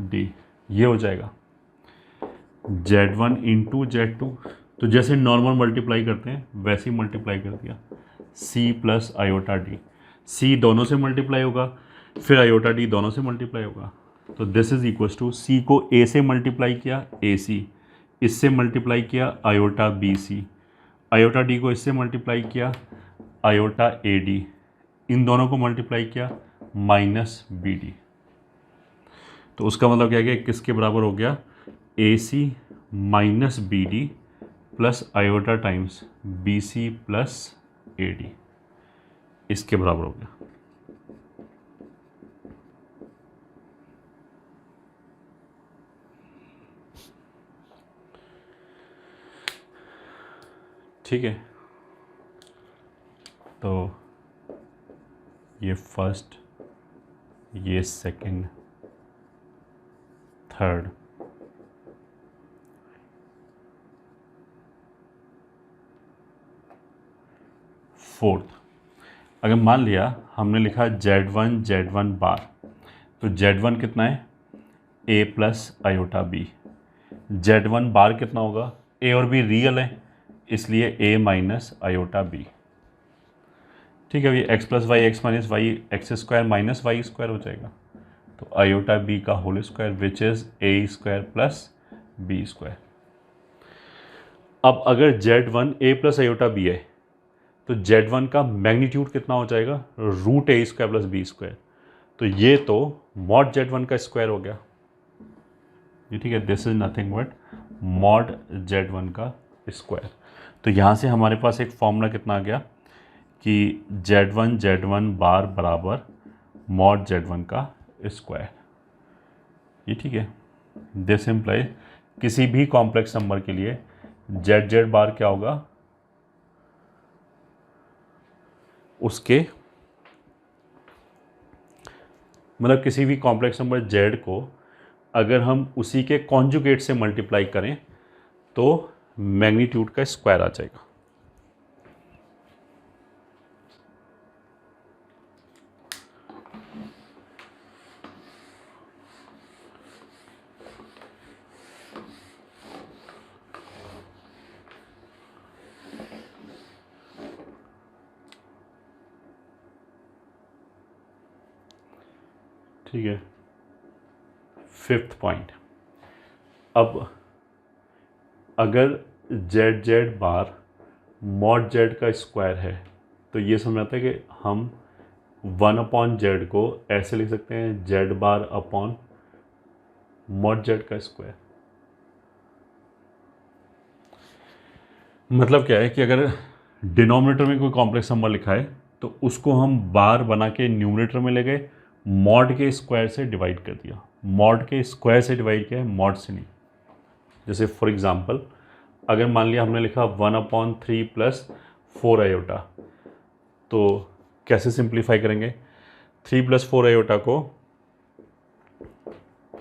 D, ये हो जाएगा। Z1 इंटू Z2, तो जैसे नॉर्मल मल्टीप्लाई करते हैं वैसे ही मल्टीप्लाई कर दिया, C plus iota D, C दोनों से मल्टीप्लाई होगा, फिर आयोटा D दोनों से मल्टीप्लाई होगा, तो this is equal to C को A से मल्टीप्लाई किया AC, इससे मल्टीप्लाई किया आयोटा BC, आयोटा D को इससे मल्टीप्लाई किया आयोटा AD, इन दोनों को मल्टीप्लाई किया माइनस BD, तो उसका मतलब क्या है, किसके बराबर हो गया, AC minus BD plus iota times BC plus AD, इसके बराबर हो गया। ठीक है, तो ये फर्स्ट, ये सेकंड, थर्ड, फोर्थ। अगर मान लिया हमने लिखा Z1 बार, तो Z1 कितना है A plus iota B, Z1 बार कितना होगा, A और B रियल है इसलिए A माइनस आयोटा B। ठीक है, ये x plus Y X minus Y X square minus Y square हो जाएगा, तो आयोटा B का whole square which is A square plus B square. अब अगर Z1 A plus iota B है तो Z1 का मैग्नीट्यूड कितना हो जाएगा, √A square plus B square, तो ये तो मॉड Z1 का स्क्वायर हो गया, ये ठीक है, this is nothing but mod Z1 का स्क्वायर। तो यहाँ से हमारे पास एक फॉर्मूला कितना आ गया कि Z1 बार बराबर मॉड Z1 का स्क्वायर, ये ठीक है। दिस इम्प्लाई किसी भी कॉम्प्लेक्स नंबर के लिए Z बार क्या होगा, उसके मतलब किसी भी कॉम्प्लेक्स नंबर z को अगर हम उसी के कॉन्जुगेट से मल्टीप्लाई करें तो मैग्नीट्यूड का स्क्वायर आ जाएगा। ठीक है, फिफ्थ पॉइंट। अब अगर जेड जेड बार मॉड जेड का स्क्वायर है तो ये समझ आता है कि हम 1/z को ऐसे लिख सकते हैं Z bar upon mod Z का स्क्वायर। मतलब क्या है कि अगर डिनोमिनेटर में कोई कॉम्प्लेक्स नंबर लिखा है तो उसको हम बार बना के न्यूमरेटर में ले गए, मॉड के स्क्वायर से डिवाइड कर दिया। मॉड के स्क्वायर से डिवाइड किया है, मॉड से नहीं। जैसे फॉर एग्जांपल अगर मान लिया हमने लिखा 1/3 + 4 आयोटा, तो कैसे सिंप्लीफाई करेंगे? 3 + 4 आयोटा को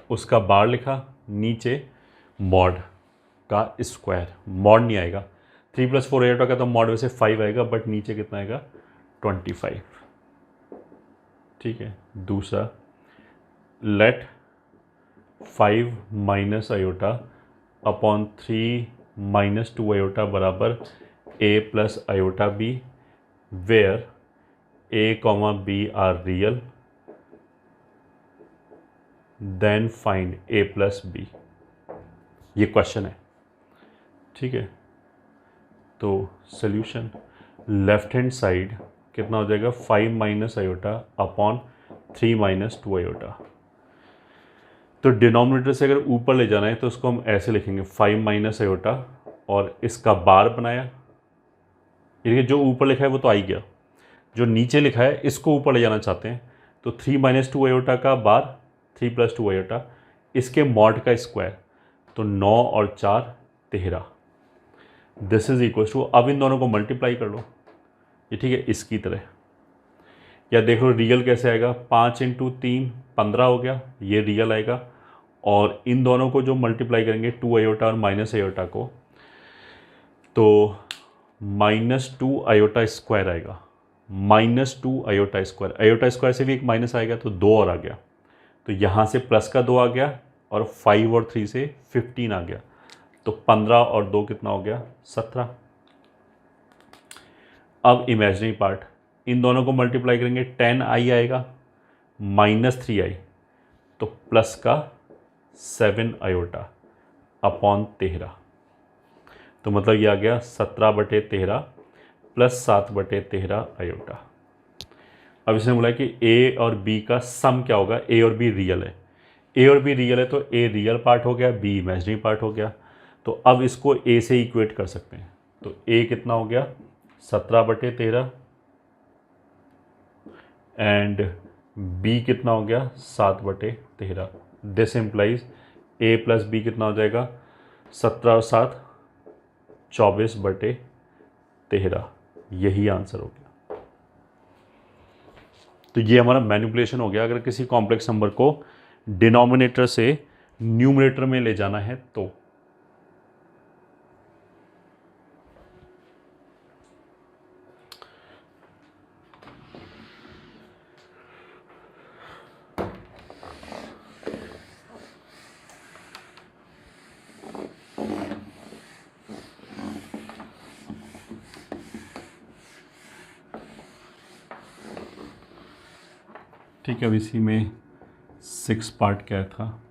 उसका बार लिखा, नीचे मॉड का स्क्वायर, मॉड नहीं आएगा। 3 + 4 आयोटा का तो मॉड वैसे 5 आएगा, बट नीचे कितना आएगा? 25। ठीक है। दूसरा, लेट 5 - आयोटा अपॉन 3 - 2 आयोटा बराबर a + iota b, where a, b are real, then find a + b। ये क्वेश्चन है। ठीक है, तो सॉल्यूशन लेफ्ट हैंड साइड कितना हो जाएगा? 5 - आयोटा अपॉन 3 - 2 आयोटा। तो डिनोमिनेटर से अगर ऊपर ले जाना है तो उसको हम ऐसे लिखेंगे 5 - आयोटा, और इसका बार बनाया, ये जो ऊपर लिखा है वो तो आ ही गया, जो नीचे लिखा है इसको ऊपर ले जाना चाहते हैं तो 3 - 2 आयोटा का बार, 3 + 2 आयोटा, इसके मॉड का स्क्वायर, तो 9 और 4 13। दिस इज इक्वल टू, अब इन दोनों को मल्टीप्लाई कर लो, ये ठीक है इसकी तरह। या देख लो रियल कैसे आएगा? 5 × 3 15 हो गया, ये रियल आएगा। और इन दोनों को जो मल्टीप्लाई करेंगे 2 आयोटा और माइनस आयोटा को, तो -2 आयोटा स्क्वायर आएगा। -2 आयोटा स्क्वायर, आयोटा स्क्वायर से भी एक माइनस आएगा तो 2 और आ गया, तो यहाँ से प्लस का 2 आ गया, और 5 और 3 से 15 आ गया, तो 15 और 2 कितना हो गया? 17। अब इमेजिनरी पार्ट, इन दोनों को मल्टीप्लाई करेंगे 10i आएगा, -3i, तो प्लस का 7 आयोटा अपॉन 13, तो मतलब ये आ गया 17/13 + 7/13 आयोटा। अब इसने बोला कि a और b का सम क्या होगा? a और b रियल है, a और b रियल है तो a रियल पार्ट हो गया, b इमेजिनरी पार्ट हो गया। तो अब इसको a से इक्वेट कर सकते हैं, तो a कितना हो गया? 17/13, एंड b कितना हो गया? 7/13। दिस इम्प्लाइज a + b कितना हो जाएगा? 17 और 7 24/13। यही आंसर हो गया। तो ये हमारा मैनिपुलेशन हो गया अगर किसी कॉम्प्लेक्स नंबर को डिनोमिनेटर से न्यूमरेटर में ले जाना है तो। ठीक है, अब इसी में 6 पार्ट क्या था?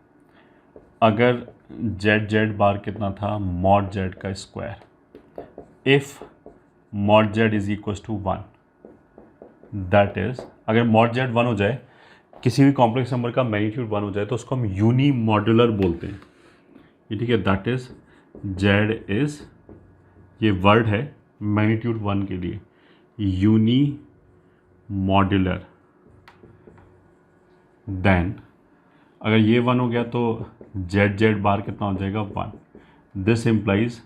अगर जेड जेड बार कितना था? मॉड जेड का square. If mod Z is equal to 1, that is, अगर मॉड जेड 1 हो जाए, किसी भी कॉम्प्लेक्स नंबर का मैग्नीट्यूड 1 हो जाए तो उसको हम यूनी मॉड्यूलर बोलते हैं। ये ठीक है, दैट इज जेड इज, ये वर्ड है मैग्नीट्यूड 1 के लिए, यूनी मॉड्यूलर। देन अगर ये 1 हो गया तो जेड जेड बार कितना हो जाएगा? 1। This implies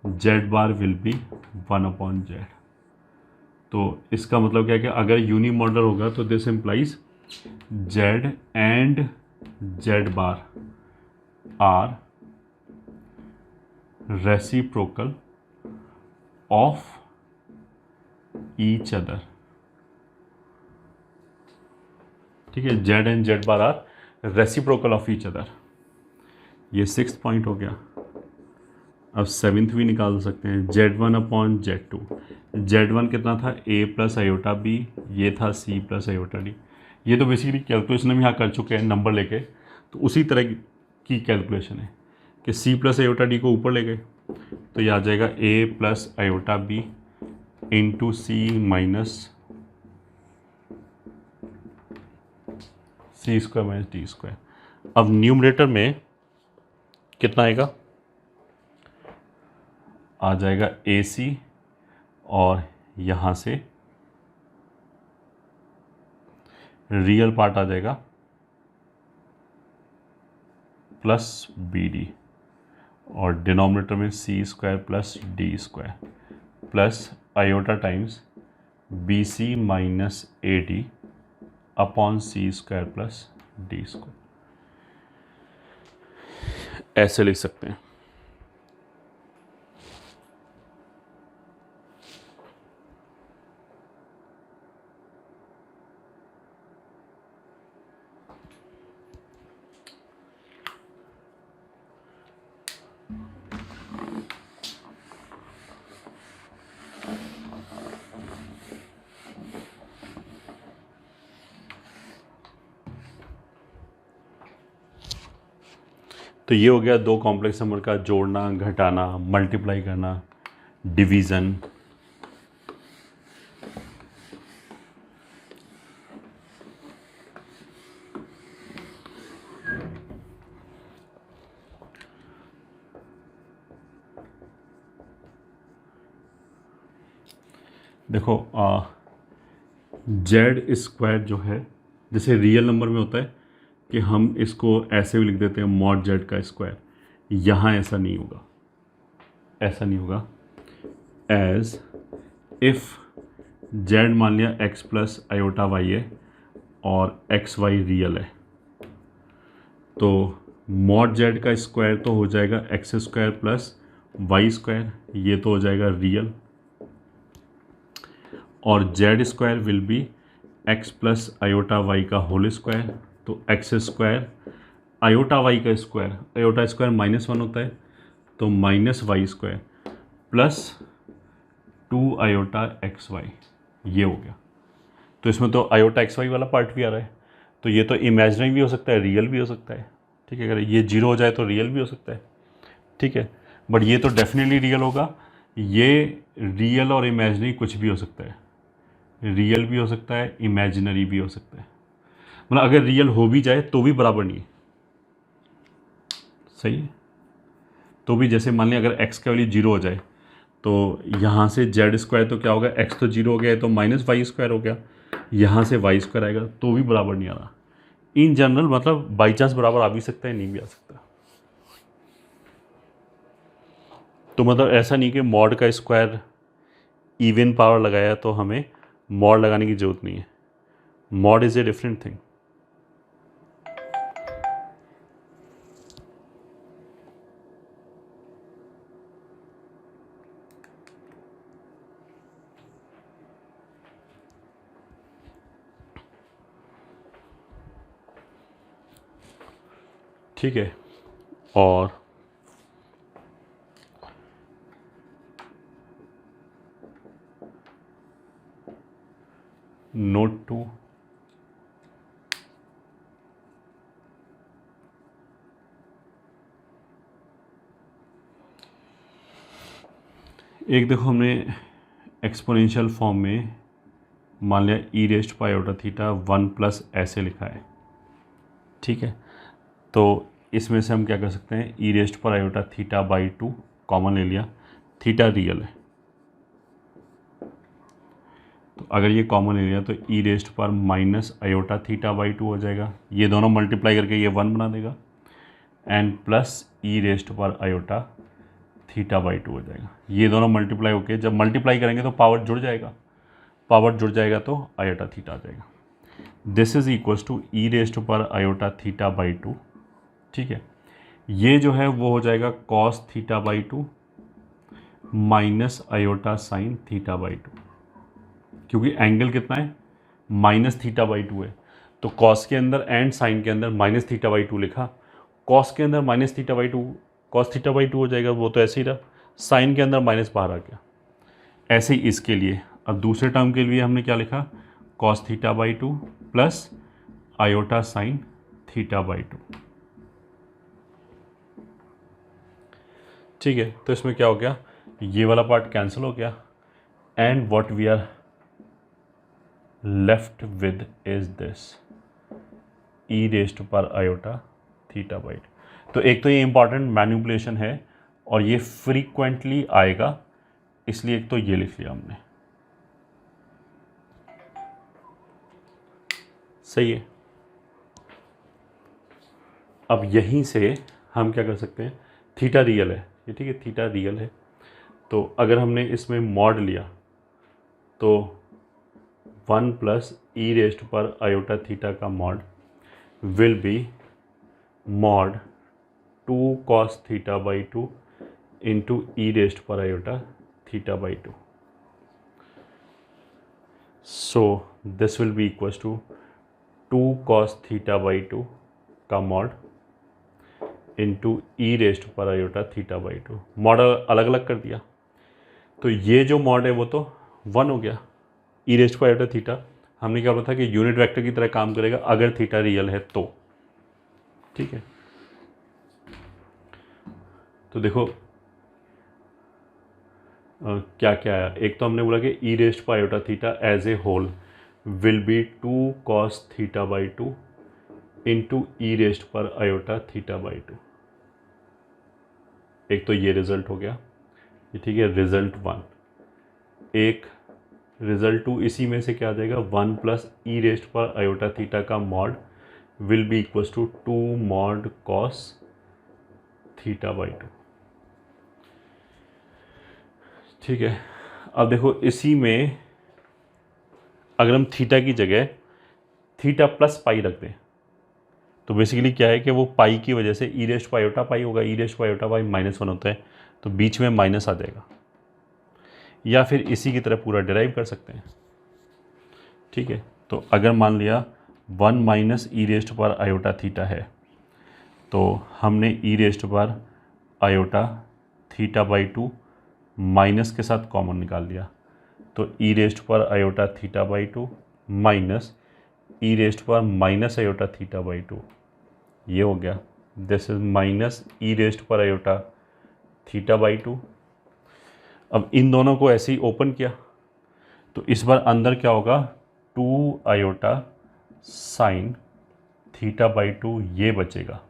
Z bar will be 1/z। तो इसका मतलब क्या है कि अगर यूनिमॉडुलर होगा तो this implies Z and Z bar are reciprocal of each other. ठीक है, Z and Z bar are reciprocal of each other. ये 6th पॉइंट हो गया। अब 7th भी निकाल सकते हैं, Z1 अपॉन Z2। Z1 कितना था, A प्लस आयोटा बी, ये था C प्लस आयोटा डी। ये तो बेसिकली कैलकुलेशन हम यहाँ कर चुके हैं नंबर लेके, तो उसी तरह की कैलकुलेशन है कि C प्लस आयोटा डी को ऊपर ले गए तो ये आ जाएगा A plus iota B into C minus C square minus D square. अब न्यूमरेटर में कितना आएगा, आ जाएगा AC और यहाँ से रियल पार्ट आ जाएगा प्लस BD और डिनोमिनेटर में C square plus D square plus iota times BC minus AD upon C square plus D square. ऐसे लिख सकते हैं। तो ये हो गया दो कॉम्प्लेक्स नंबर का जोड़ना, घटाना, मल्टीप्लाई करना, डिवीज़न। देखो जेड स्क्वायर जो है, जैसे रियल नंबर में होता है कि हम इसको ऐसे भी लिख देते हैं मॉड जेड का स्क्वायर, यहाँ ऐसा नहीं होगा, ऐसा नहीं होगा। एज इफ़ जेड मान लिया एक्स प्लस आयोटा वाई है और एक्स वाई रियल है, तो मॉड जेड का स्क्वायर तो हो जाएगा X square plus Y square, ये तो हो जाएगा रियल, और Z square will be X plus iota Y का होल स्क्वायर, तो एक्स स्क्वायर आयोटा वाई का स्क्वायर, आयोटा स्क्वायर -1 होता है तो minus Y square plus 2 iota X Y, ये हो गया। तो इसमें तो आयोटा एक्स वाई वाला पार्ट भी आ रहा है, तो ये तो इमेजिनरी भी हो सकता है, रियल भी हो सकता है। ठीक है, अगर ये 0 हो जाए तो रियल भी हो सकता है। ठीक है, बट ये तो डेफिनेटली रियल होगा। ये रियल और इमेजिनरी कुछ भी हो सकता है, रियल भी हो सकता है, इमेजिनरी भी हो सकता है। मतलब अगर रियल हो भी जाए तो भी बराबर नहीं है, सही है। तो भी जैसे मान लिया अगर x का वैल्यू 0 हो जाए तो यहाँ से जेड स्क्वायर तो क्या होगा, x तो 0 हो गया है तो माइनस वाई स्क्वायर हो गया, यहाँ से वाई स्क्वायर आएगा तो भी बराबर नहीं आ रहा। इन जनरल मतलब बाई चांस बराबर आ भी सकता है, नहीं भी आ सकता। तो मतलब ऐसा नहीं कि मॉड का स्क्वायर इवन पावर लगाया तो हमें मॉड लगाने की जरूरत नहीं है। Mod is a different thing. ठीक है, और नोट 2, एक देखो हमने एक्सपोनेंशियल फॉर्म में मान लिया e raised pi iota theta 1 plus ऐसे लिखा है। ठीक है, तो इसमें से हम क्या कर सकते हैं, ई रेस्ट पर आयोटा थीटा बाई 2 कॉमन ले लिया, थीटा रियल है तो अगर ये कॉमन ले लिया तो ई रेस्ट पर माइनस आयोटा थीटा बाई 2 हो जाएगा, ये दोनों मल्टीप्लाई करके ये 1 बना देगा, एंड प्लस ई रेस्ट पर आयोटा थीटा बाई 2 हो जाएगा। ये दोनों मल्टीप्लाई होके जब मल्टीप्लाई करेंगे तो पावर जुड़ जाएगा, पावर जुड़ जाएगा तो आयोटा थीटा आ जाएगा। This is equals to e raised पर आयोटा थीटा बाई 2। ठीक है, ये जो है वो हो जाएगा cos theta by 2 minus iota sine theta by 2, क्योंकि एंगल कितना है माइनस थीटा बाई 2 है, तो कॉस के अंदर एंड साइन के अंदर माइनस थीटा बाई 2 लिखा, कॉस के अंदर minus theta by 2 cos theta by 2 हो जाएगा, वो तो ऐसे ही रहा, साइन के अंदर माइनस बाहर आ गया। ऐसे ही इसके लिए अब दूसरे टर्म के लिए हमने क्या लिखा, cos theta by 2 plus iota sine theta by 2। ठीक है, तो इसमें क्या हो गया, ये वाला पार्ट कैंसिल हो गया and what we are left with is this e raised पर आयोटा थीटा बाई 2। तो एक तो ये इंपॉर्टेंट मैनिपुलेशन है और ये फ्रीक्वेंटली आएगा, इसलिए एक तो ये लिख लिया हमने। सही है, अब यहीं से हम क्या कर सकते हैं, थीटा रियल है ये, ठीक है, थीटा रियल है, तो अगर हमने इसमें मॉड लिया तो 1 प्लस ई रेस्ट पर आयोटा थीटा का mod will be mod 2 cos theta by 2 into e raised पर iota theta by 2। So this will be equals to 2 cos theta by 2 का मॉड इंटू ई रेस्ट पर iota theta by 2। Mod अलग अलग कर दिया, तो ये जो मॉड है वो तो 1 हो गया, ई रेस्ट पर आयोटा थीटा हमने क्या बोला था कि यूनिट वेक्टर की तरह काम करेगा अगर थीटा रियल है तो। ठीक है, तो देखो क्या क्या आया, एक तो हमने बोला कि ई रेस्ट पर iota theta as a whole will be 2 cos theta by 2 into e raised पर आयोटा थीटा बाई 2। एक तो ये रिजल्ट हो गया, ये ठीक है, रिजल्ट 1। एक रिजल्ट 2 इसी में से क्या आ जाएगा, 1 प्लस ई रेस्ट पर आयोटा थीटा का mod will be equals to 2 mod cos theta by 2। ठीक है, अब देखो इसी में अगर हम थीटा की जगह थीटा प्लस पाई रख दें तो बेसिकली क्या है कि वो पाई की वजह से ई रेस्ट पायोटा पाई होगा, ई रेस्ट पायोटा पाई -1 होता है, तो बीच में माइनस आ जाएगा, या फिर इसी की तरह पूरा डिराइव कर सकते हैं। ठीक है, तो अगर मान लिया 1 माइनस ई रेस्ट पर आयोटा थीटा है, तो हमने ई रेस्ट पर आयोटा थीटा बाई 2 माइनस के साथ कॉमन निकाल लिया, तो ई रेस्ट पर iota theta by 2 minus E raised पर माइनस आयोटा थीटा बाई 2, ये हो गया, this is minus E raised पर आयोटा थीटा बाई 2। अब इन दोनों को ऐसे ही ओपन किया तो इस बार अंदर क्या होगा, 2 आयोटा साइन थीटा बाई 2 ये बचेगा,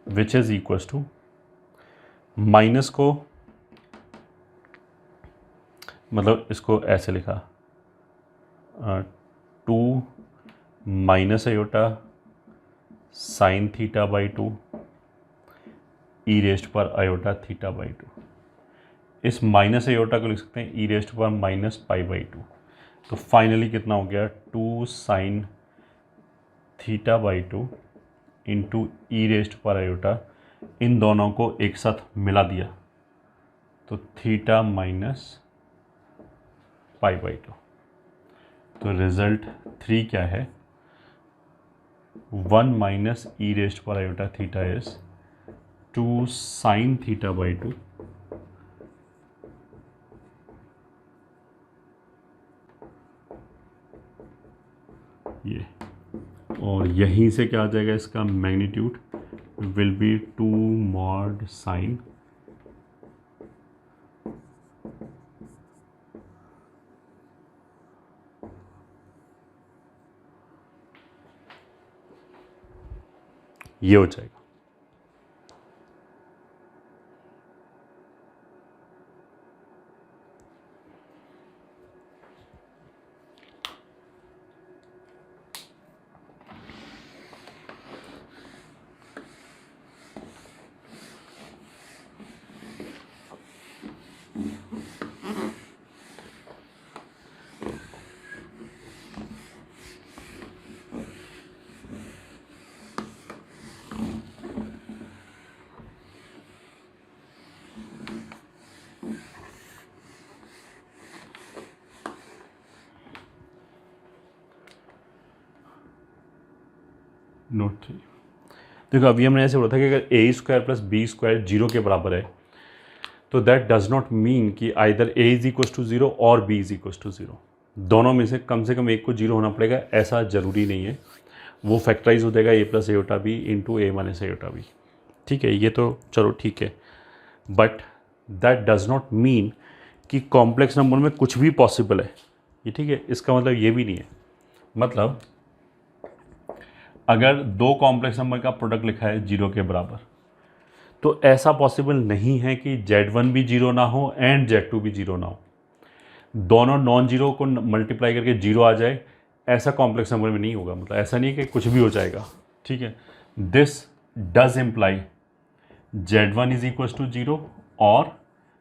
which is equals to minus को, मतलब इसको ऐसे लिखा 2 minus iota sine theta by 2 e raised पर आयोटा थीटा बाई 2। इस माइनस आयोटा को लिख सकते हैं ई रेस्ट पर माइनस पाई बाई 2। तो फाइनली कितना हो गया, 2 sine theta by 2 into e raised पर आयोटा, इन दोनों को एक साथ मिला दिया तो थीटा माइनस पाई बाई 2। तो रिजल्ट 3 क्या है, 1 माइनस ई रेस्ट पर iota theta is 2 sine theta by 2 ये, और यहीं से क्या आ जाएगा, इसका magnitude will be 2 mod sine ये हो जाएगा। नोट 3। देखो अभी हमने ऐसे बोला था कि अगर a square plus b square zero के बराबर है तो दैट डज नॉट मीन कि either a is equal to zero और b is equal to zero, दोनों में से कम एक को जीरो होना पड़ेगा, ऐसा ज़रूरी नहीं है। वो फैक्टराइज हो जाएगा ए प्लस एयोटा बी इंटू ए माइनस एयोटा बी, ठीक है, ये तो चलो ठीक है, but that does not mean कि कॉम्प्लेक्स नंबर में कुछ भी पॉसिबल है, ये ठीक है, इसका मतलब ये भी नहीं है। मतलब अगर दो कॉम्प्लेक्स नंबर का प्रोडक्ट लिखा है जीरो के बराबर तो ऐसा पॉसिबल नहीं है कि Z1 भी जीरो ना हो एंड Z2 भी जीरो ना हो, दोनों नॉन जीरो को मल्टीप्लाई करके जीरो आ जाए, ऐसा कॉम्प्लेक्स नंबर में नहीं होगा। मतलब ऐसा नहीं है कि कुछ भी हो जाएगा, ठीक है। This does imply Z1 is equal to zero और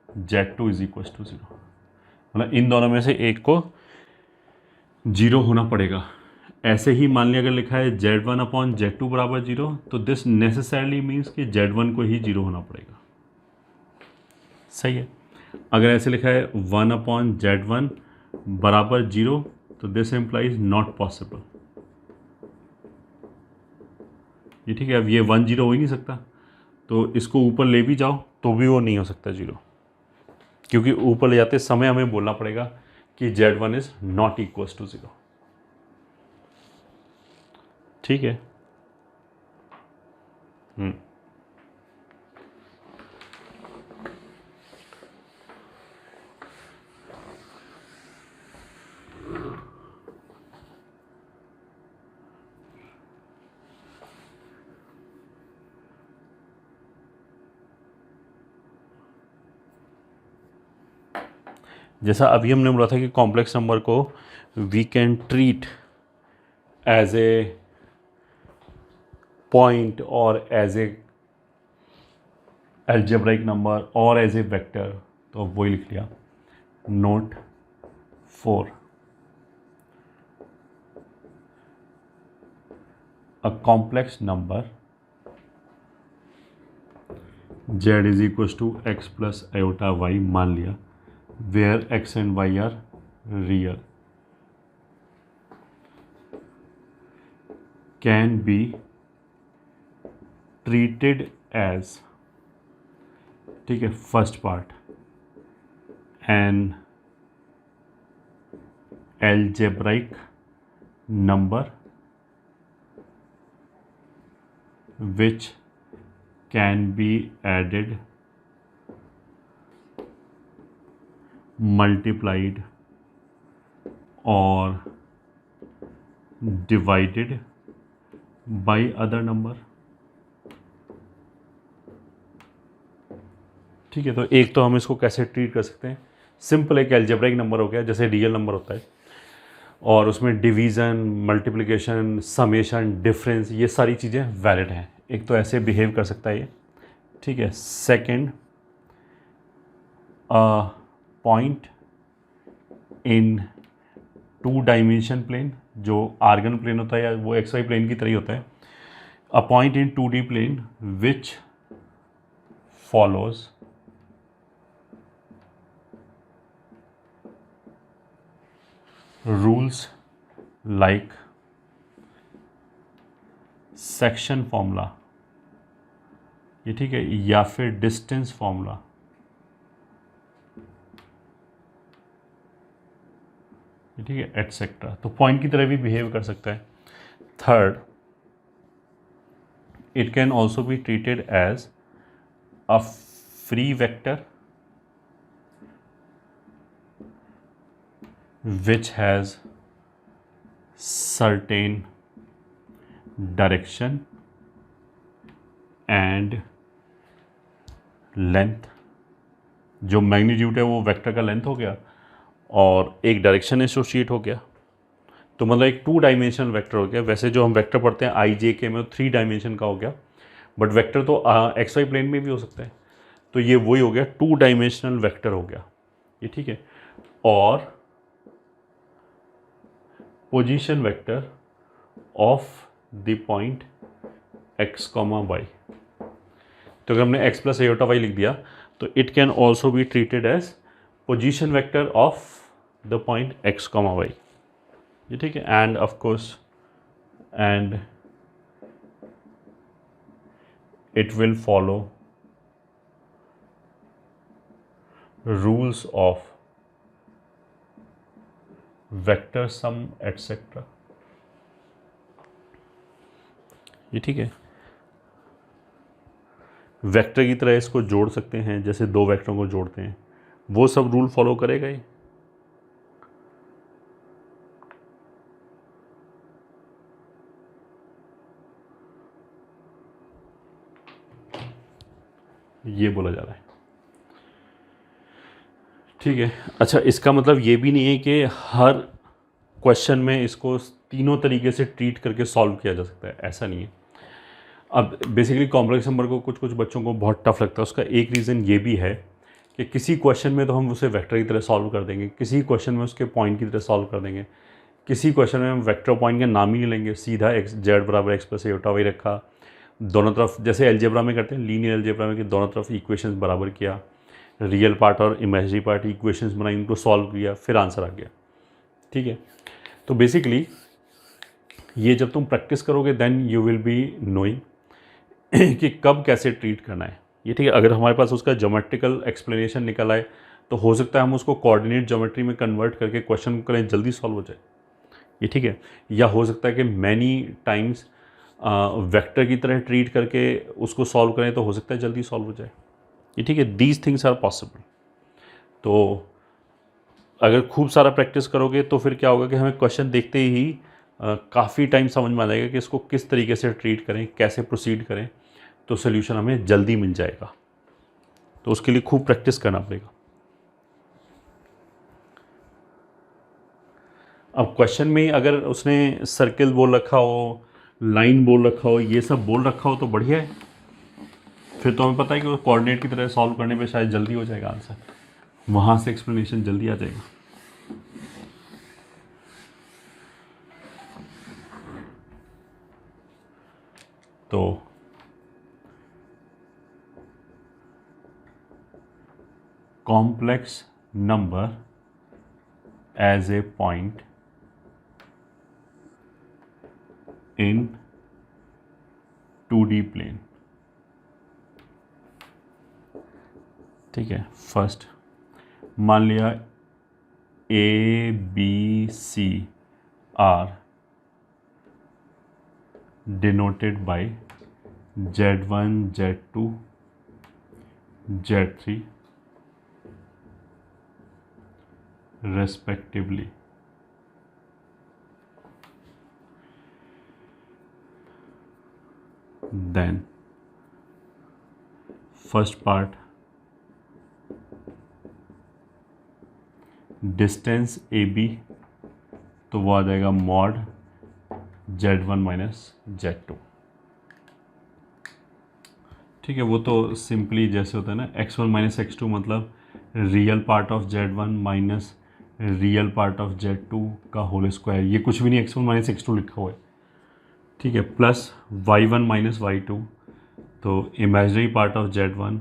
Z2 is equal to zero, मतलब इन दोनों में से एक को जीरो होना पड़ेगा। ऐसे ही मान लिया अगर लिखा है Z1 अपॉन Z2 बराबर जीरो तो दिस नेसेसरली मीन्स कि Z1 को ही जीरो होना पड़ेगा, सही है। अगर ऐसे लिखा है 1 अपॉन Z1 बराबर जीरो तो दिस इम्प्लाइज नॉट पॉसिबल, ये ठीक है। अब ये 1 जीरो हो ही नहीं सकता, तो इसको ऊपर ले भी जाओ तो भी वो नहीं हो सकता जीरो, क्योंकि ऊपर ले जाते समय हमें बोलना पड़ेगा कि Z1 is not equal to zero, ठीक है। जैसा अभी हमने बोला था कि कॉम्प्लेक्स नंबर को we can treat as a point और एज ए एल्जेब्राइक नंबर और एज ए वेक्टर, तो वही लिख लिया। Note 4, a complex number z is equal to x plus iota y मान लिया, where x and y are real, can be treated as, ठीक है, first part an algebraic number which can be added, multiplied or divided by other number, ठीक है। तो एक तो हम इसको कैसे ट्रीट कर सकते हैं, सिंपल एक एल्जेब्राइक नंबर हो गया जैसे रियल नंबर होता है, और उसमें डिवीज़न, मल्टीप्लिकेशन, समेशन, डिफरेंस, ये सारी चीज़ें वैलिड हैं। एक तो ऐसे बिहेव कर सकता है ये, ठीक है। Second, point in 2 dimension plane, जो आर्गन प्लेन होता है या वो एक्स वाई प्लेन की तरह ही होता है, a point in 2D plane which follows rules like section formula, ये ठीक है, या फिर डिस्टेंस फॉर्मूला, ठीक है, एटसेट्रा। तो पॉइंट की तरह भी बिहेव कर सकता है। Third, it can also be treated as a free vector which has certain direction and length, जो मैग्नीट्यूड है वो वेक्टर का लेंथ हो गया और एक डायरेक्शन एसोसिएट हो गया, तो मतलब एक 2 डायमेंशनल वेक्टर हो गया। वैसे जो हम वेक्टर पढ़ते हैं आई जे के में 3 डायमेंशन का हो गया, बट वेक्टर तो एक्स वाई प्लेन में भी हो सकता है, तो ये वही हो गया, 2 डायमेंशनल वेक्टर हो गया, ये ठीक है। और position vector of the point x, y, तो अगर हमने x प्लस एयोटा वाई लिख दिया तो it can also be treated as position vector of the point x, y, ये ठीक है। And of course and it will follow rules of vector sum etc. ये ठीक है, वेक्टर की तरह इसको जोड़ सकते हैं, जैसे दो वेक्टरों को जोड़ते हैं, वो सब रूल फॉलो करेगा ये बोला जा रहा है। ठीक है, अच्छा इसका मतलब ये भी नहीं है कि हर क्वेश्चन में इसको तीनों तरीके से ट्रीट करके सॉल्व किया जा सकता है, ऐसा नहीं है। अब बेसिकली कॉम्प्लेक्स नंबर को कुछ कुछ बच्चों को बहुत टफ लगता है, उसका एक रीज़न ये भी है कि किसी क्वेश्चन में तो हम उसे वेक्टर की तरह सॉल्व कर देंगे, किसी क्वेश्चन में उसके पॉइंट की तरह सॉल्व कर देंगे, किसी क्वेश्चन में हम वेक्टर पॉइंट का नाम ही नहीं लेंगे, सीधा एक्स जेड बराबर एक्स प्लस एटा वही रखा, दोनों तरफ जैसे अलजेब्रा में करते हैं, लीनियर अलजेब्रा में कि दोनों तरफ इक्वेशंस बराबर किया, रियल पार्ट और इमेजिनरी पार्ट इक्वेशंस बनाई, इनको सॉल्व किया, फिर आंसर आ गया। ठीक है, तो बेसिकली ये जब तुम प्रैक्टिस करोगे then you will be knowing कि कब कैसे ट्रीट करना है। ये ठीक है, अगर हमारे पास उसका ज्योमेट्रिकल एक्सप्लेनेशन निकल आए तो हो सकता है हम उसको कोऑर्डिनेट ज्योमेट्री में कन्वर्ट करके क्वेश्चन करें, जल्दी सॉल्व हो जाए। ये ठीक है, या हो सकता है कि मैनी टाइम्स वेक्टर की तरह ट्रीट करके उसको सॉल्व करें तो हो सकता है जल्दी सॉल्व हो जाए। ये ठीक है, दीज थिंग्स आर पॉसिबल। तो अगर खूब सारा प्रैक्टिस करोगे तो फिर क्या होगा कि हमें क्वेश्चन देखते ही काफ़ी टाइम समझ में आ जाएगा कि इसको किस तरीके से ट्रीट करें, कैसे प्रोसीड करें, तो सोल्यूशन हमें जल्दी मिल जाएगा। तो उसके लिए खूब प्रैक्टिस करना पड़ेगा। अब क्वेश्चन में अगर उसने सर्किल बोल रखा हो, लाइन बोल रखा हो, ये सब बोल रखा हो तो बढ़िया है, फिर तो हमें पता है कि वो कोऑर्डिनेट की तरह सॉल्व करने पे शायद जल्दी हो जाएगा आंसर, वहाँ से एक्सप्लेनेशन जल्दी आ जाएगा। तो complex number as a point in 2D plane। ठीक है, फर्स्ट मान लिया A B C are denoted by Z1 Z2 Z3 respectively। Then first part, distance A B, तो वो आ जाएगा मॉड Z1 माइनस Z2। ठीक है, वो तो सिंपली जैसे होता है ना, x1 माइनस x2 मतलब real part of Z1 minus real part of Z2 का होल स्क्वायर, ये कुछ भी नहीं, x1 माइनस x2 लिखा हुआ है। ठीक है, प्लस y1 माइनस y2, तो imaginary part of Z1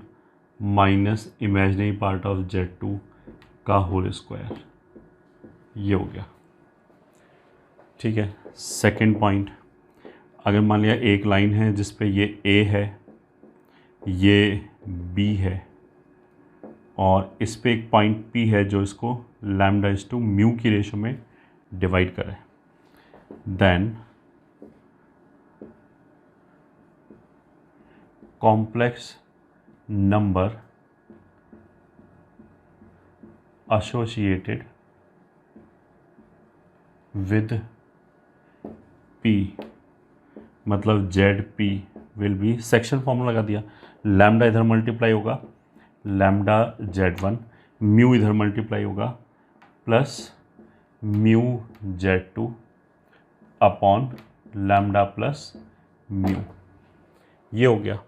minus imaginary part of Z2 का होल स्क्वायर, ये हो गया। ठीक है, सेकंड पॉइंट, अगर मान लिया एक लाइन है जिस पे ये A है, ये B है, और इस पे एक पॉइंट P है जो इसको लैम्डा इज टू म्यू की रेशो में डिवाइड करे, then complex number associated with P, मतलब ZP will be, section formula लगा दिया, लैम्डा इधर मल्टीप्लाई होगा लैम्डा Z1, म्यू इधर मल्टीप्लाई होगा plus mu Z2 upon lambda plus mu, ये हो गया।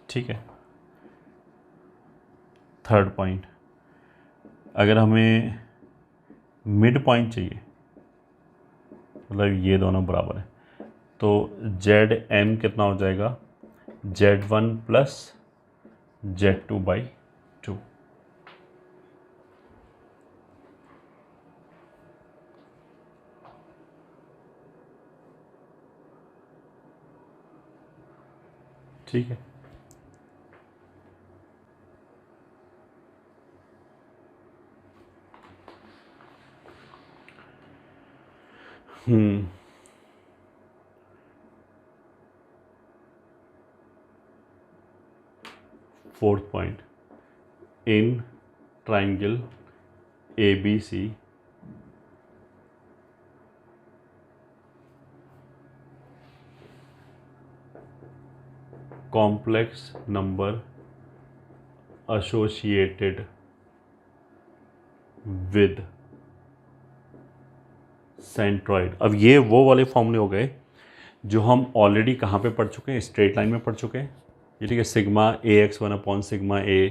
ठीक है, थर्ड पॉइंट, अगर हमें मिड पॉइंट चाहिए, मतलब ये दोनों बराबर है, तो ZM कितना हो जाएगा, Z1 प्लस Z2 बाई 2। ठीक है। Fourth point, in triangle ABC complex number associated with centroid. अब ये वो वाले फॉर्मूले हो गए जो हम ऑलरेडी कहाँ पे पढ़ चुके हैं, स्ट्रेट लाइन में पढ़ चुके हैं। ये ठीक है, sigma AX1 upon sigma A,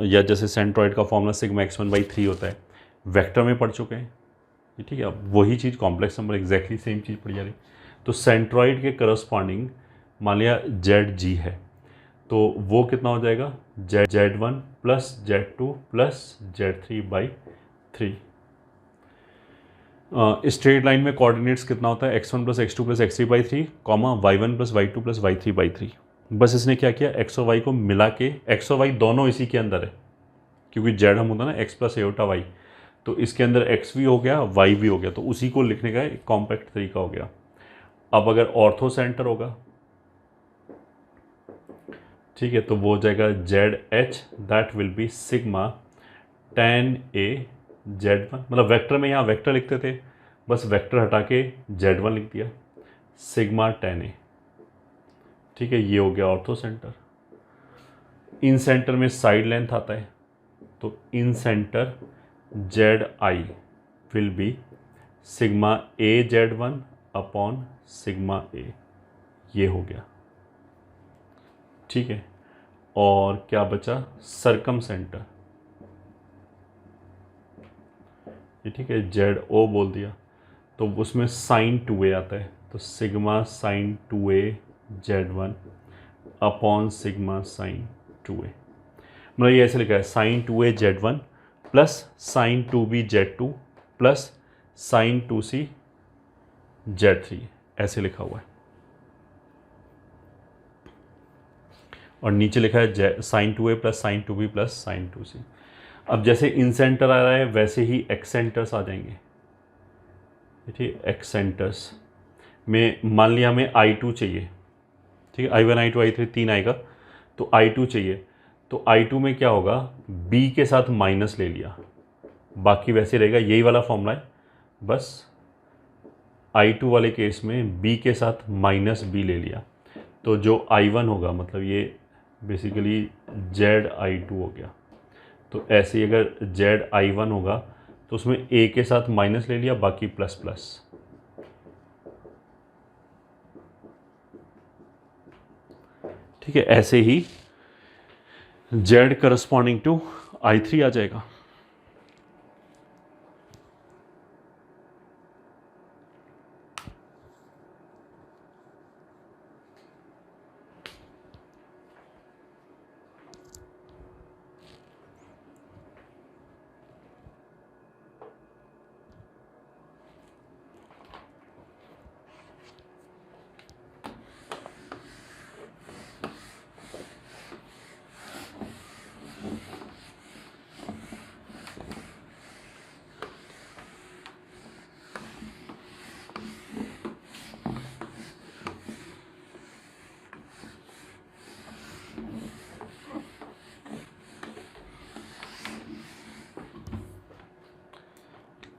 या जैसे सेंट्रॉइड का फॉर्मूला सिग्मा x1/3 होता है, वेक्टर में पढ़ चुके हैं। ये ठीक है, अब वही चीज़ कॉम्प्लेक्स नंबर एग्जैक्टली सेम चीज़ पढ़ी जा रही। तो सेंट्रॉइड के करस्पॉन्डिंग मान लिया ZG है, तो वो कितना हो जाएगा, Z1 plus Z2 plus Z3/3। Straight line में कोऑर्डिनेट्स कितना होता है, x1 plus x2 plus x3/3 comma y1 plus y2 plus y3/3। बस इसने क्या किया, x और y को मिला के, x और y दोनों इसी के अंदर है क्योंकि z हम होता है ना x प्लस एटा y, तो इसके अंदर x भी हो गया y भी हो गया, तो उसी को लिखने का एक कॉम्पैक्ट तरीका हो गया। अब अगर ऑर्थो सेंटर होगा, ठीक है, तो वो हो जाएगा ZH, that will be sigma tan A Z1, मतलब वेक्टर में यहाँ वेक्टर लिखते थे, बस वेक्टर हटा के Z1 लिख दिया, सिग्मा tan A। ठीक है, ये हो गया ऑर्थो सेंटर। इन सेंटर में साइड लेंथ आता है, तो incentre ZI will be sigma A Z1 upon sigma A, ये हो गया। ठीक है, और क्या बचा, सरकम सेंटर। ये ठीक है, ZO बोल दिया, तो उसमें साइन 2A आता है, तो sigma sine 2A Z1 upon sigma sine 2A। मतलब ये ऐसे लिखा है, sine 2A Z1 plus sine 2B Z2 plus sine 2C Z3, ऐसे लिखा हुआ है। और नीचे लिखा है sine 2A plus sine 2B plus sine 2C। अब जैसे इन सेंटर आ रहा है वैसे ही एक्स सेंटर्स आ जाएंगे। ठीक है, एक्स सेंटर्स में मान लिया हमें I2 चाहिए, ठीक है, I1 I2 I3 तीन आएगा, तो I2 चाहिए, तो I2 में क्या होगा, B के साथ माइनस ले लिया, बाकी वैसे रहेगा, यही वाला फॉर्मूला है, बस I2 वाले केस में B के साथ माइनस B ले लिया, तो जो I1 होगा, मतलब ये बेसिकली ZI2 हो गया। तो ऐसे ही अगर ZI1 होगा तो उसमें A के साथ माइनस ले लिया, बाकी प्लस प्लस। ठीक है, ऐसे ही Z करस्पॉन्डिंग टू I3 आ जाएगा।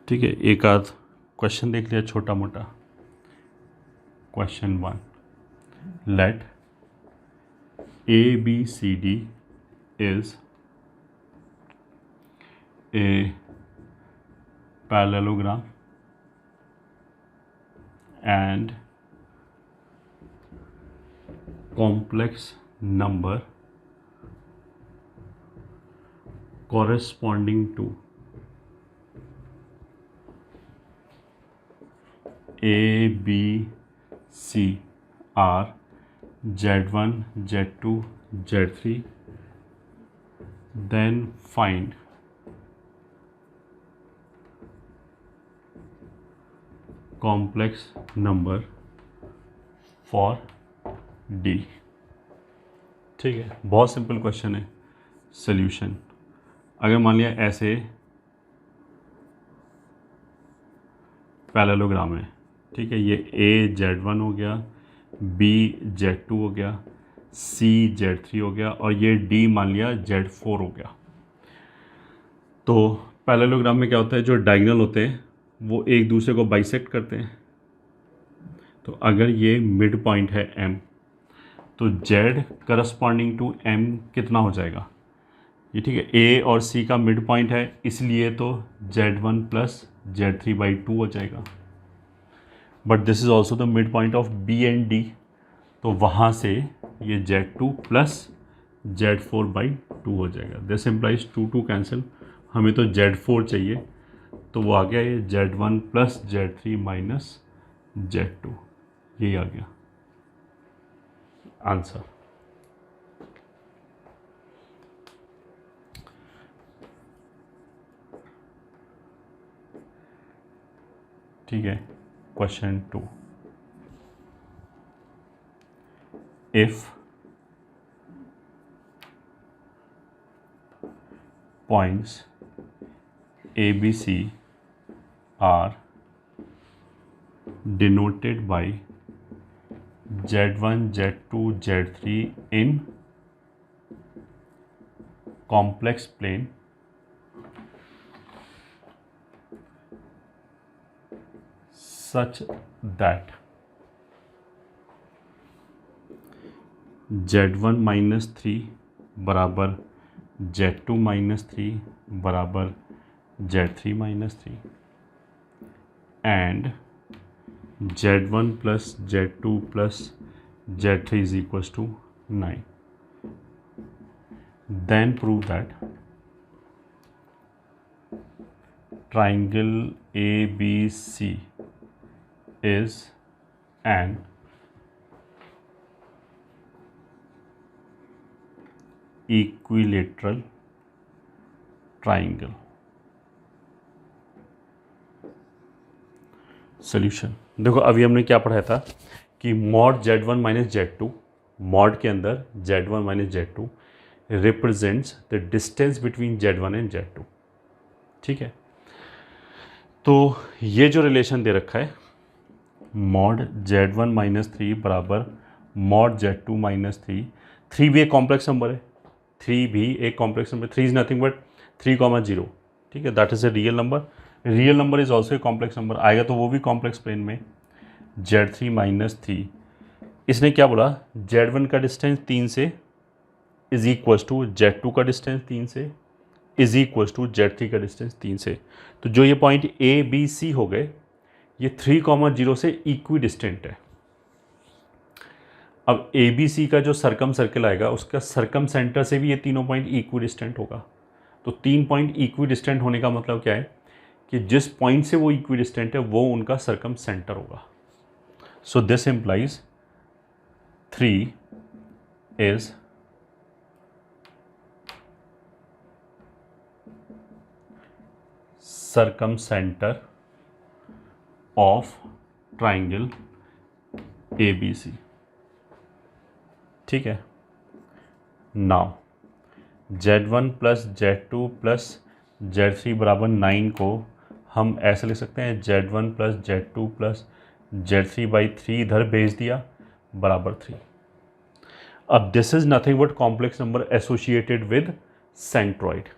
ठीक है, एक आध क्वेश्चन देख लिया छोटा मोटा। Question 1, let ABCD is a parallelogram and complex number corresponding to A, B, C are Z1, Z2, Z3, then find complex number for D। ठीक है, बहुत सिंपल क्वेश्चन है। सोल्यूशन, अगर मान लिया ऐसे पैरेललोग्राम है, ठीक है, ये A Z1 हो गया, B Z2 हो गया, C Z3 हो गया और ये D मान लिया Z4 हो गया। तो पैरेललोग्राम में क्या होता है, जो डायगोनल होते हैं वो एक दूसरे को बाइसेक्ट करते हैं। तो अगर ये मिड पॉइंट है M, तो Z करस्पॉन्डिंग टू M कितना हो जाएगा, ये ठीक है, A और C का मिड पॉइंट है, इसलिए तो Z1 प्लस Z3/2 हो जाएगा। But this is also the mid point of B and D, तो वहाँ से ये Z2 प्लस Z4/2 हो जाएगा। दिस इम्प्लाइज 2 कैंसिल, हमें तो Z4 चाहिए, तो वो आ गया ये Z1 plus Z3 minus Z2, यही आ गया आंसर। ठीक है, question 2, if points ABC are denoted by Z1, Z2, Z3 in complex plane such that Z1 minus 3 बराबर Z2 माइनस 3 बराबर Z3 minus 3 and Z1 plus Z2 plus Z3 is equals to 9, then prove that triangle ABC is an equilateral triangle। Solution, देखो अभी हमने क्या पढ़ाया था कि mod Z1 minus Z2, mod के अंदर Z1 minus Z2 represents the distance between Z1 and Z2, ठीक है। तो ये जो रिलेशन दे रखा है, मॉड Z1 माइनस 3 बराबर मॉड Z2 माइनस 3, 3 भी एक कॉम्प्लेक्स नंबर है, 3 भी एक complex number, 3 is nothing but 3,0, ठीक है, that is a real number. Real number is also a complex number, आएगा तो वो भी कॉम्प्लेक्स प्लेन में। Z3 माइनस 3, इसने क्या बोला, Z1 का डिस्टेंस 3 से इज इक्वल्स टू Z2 का डिस्टेंस 3 से इज इक्वल्स टू Z3 का डिस्टेंस 3 से। तो जो ये पॉइंट ABC हो गए, ये 3,0 से इक्वी डिस्टेंट है। अब ABC का जो सर्कम सर्कल आएगा, उसका सर्कम सेंटर से भी ये तीनों पॉइंट इक्वी डिस्टेंट होगा। तो 3 पॉइंट इक्वी डिस्टेंट होने का मतलब क्या है कि जिस पॉइंट से वो इक्वी डिस्टेंट है वो उनका सर्कम सेंटर होगा। So this implies 3 is circumcenter of triangle ABC, ठीक है। Now Z1 plus Z2 plus Z3 बराबर 9 को हम ऐसे लिख सकते हैं, Z1 plus Z2 plus Z3/3 इधर भेज दिया बराबर 3। अब this is nothing but complex number associated with centroid,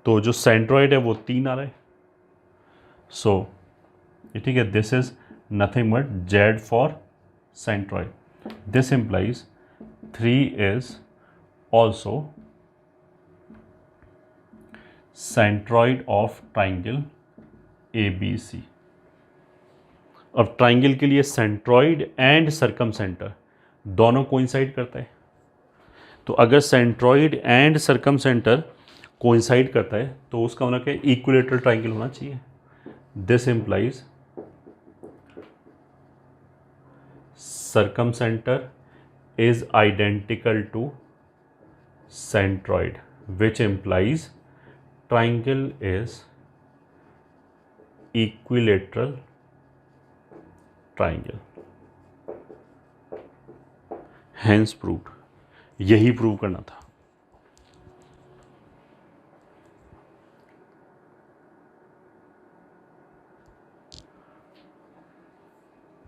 तो जो सेंट्रॉइड है वो 3 आ रहा है। सो ये ठीक है, this is nothing but Z for centroid, this implies 3 is also centroid of triangle ABC। अब ट्राइंगल के लिए सेंट्रॉइड एंड सर्कम सेंटर दोनों कोइंसाइड करता है, तो अगर centroid and circum centre coincide करता है तो उसका मतलब क्या, इक्विलेटरल ट्राइंगल होना चाहिए। This implies circumcentre is identical to centroid, which implies triangle is equilateral triangle, hence proved। यही प्रूव करना था।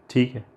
ठीक है।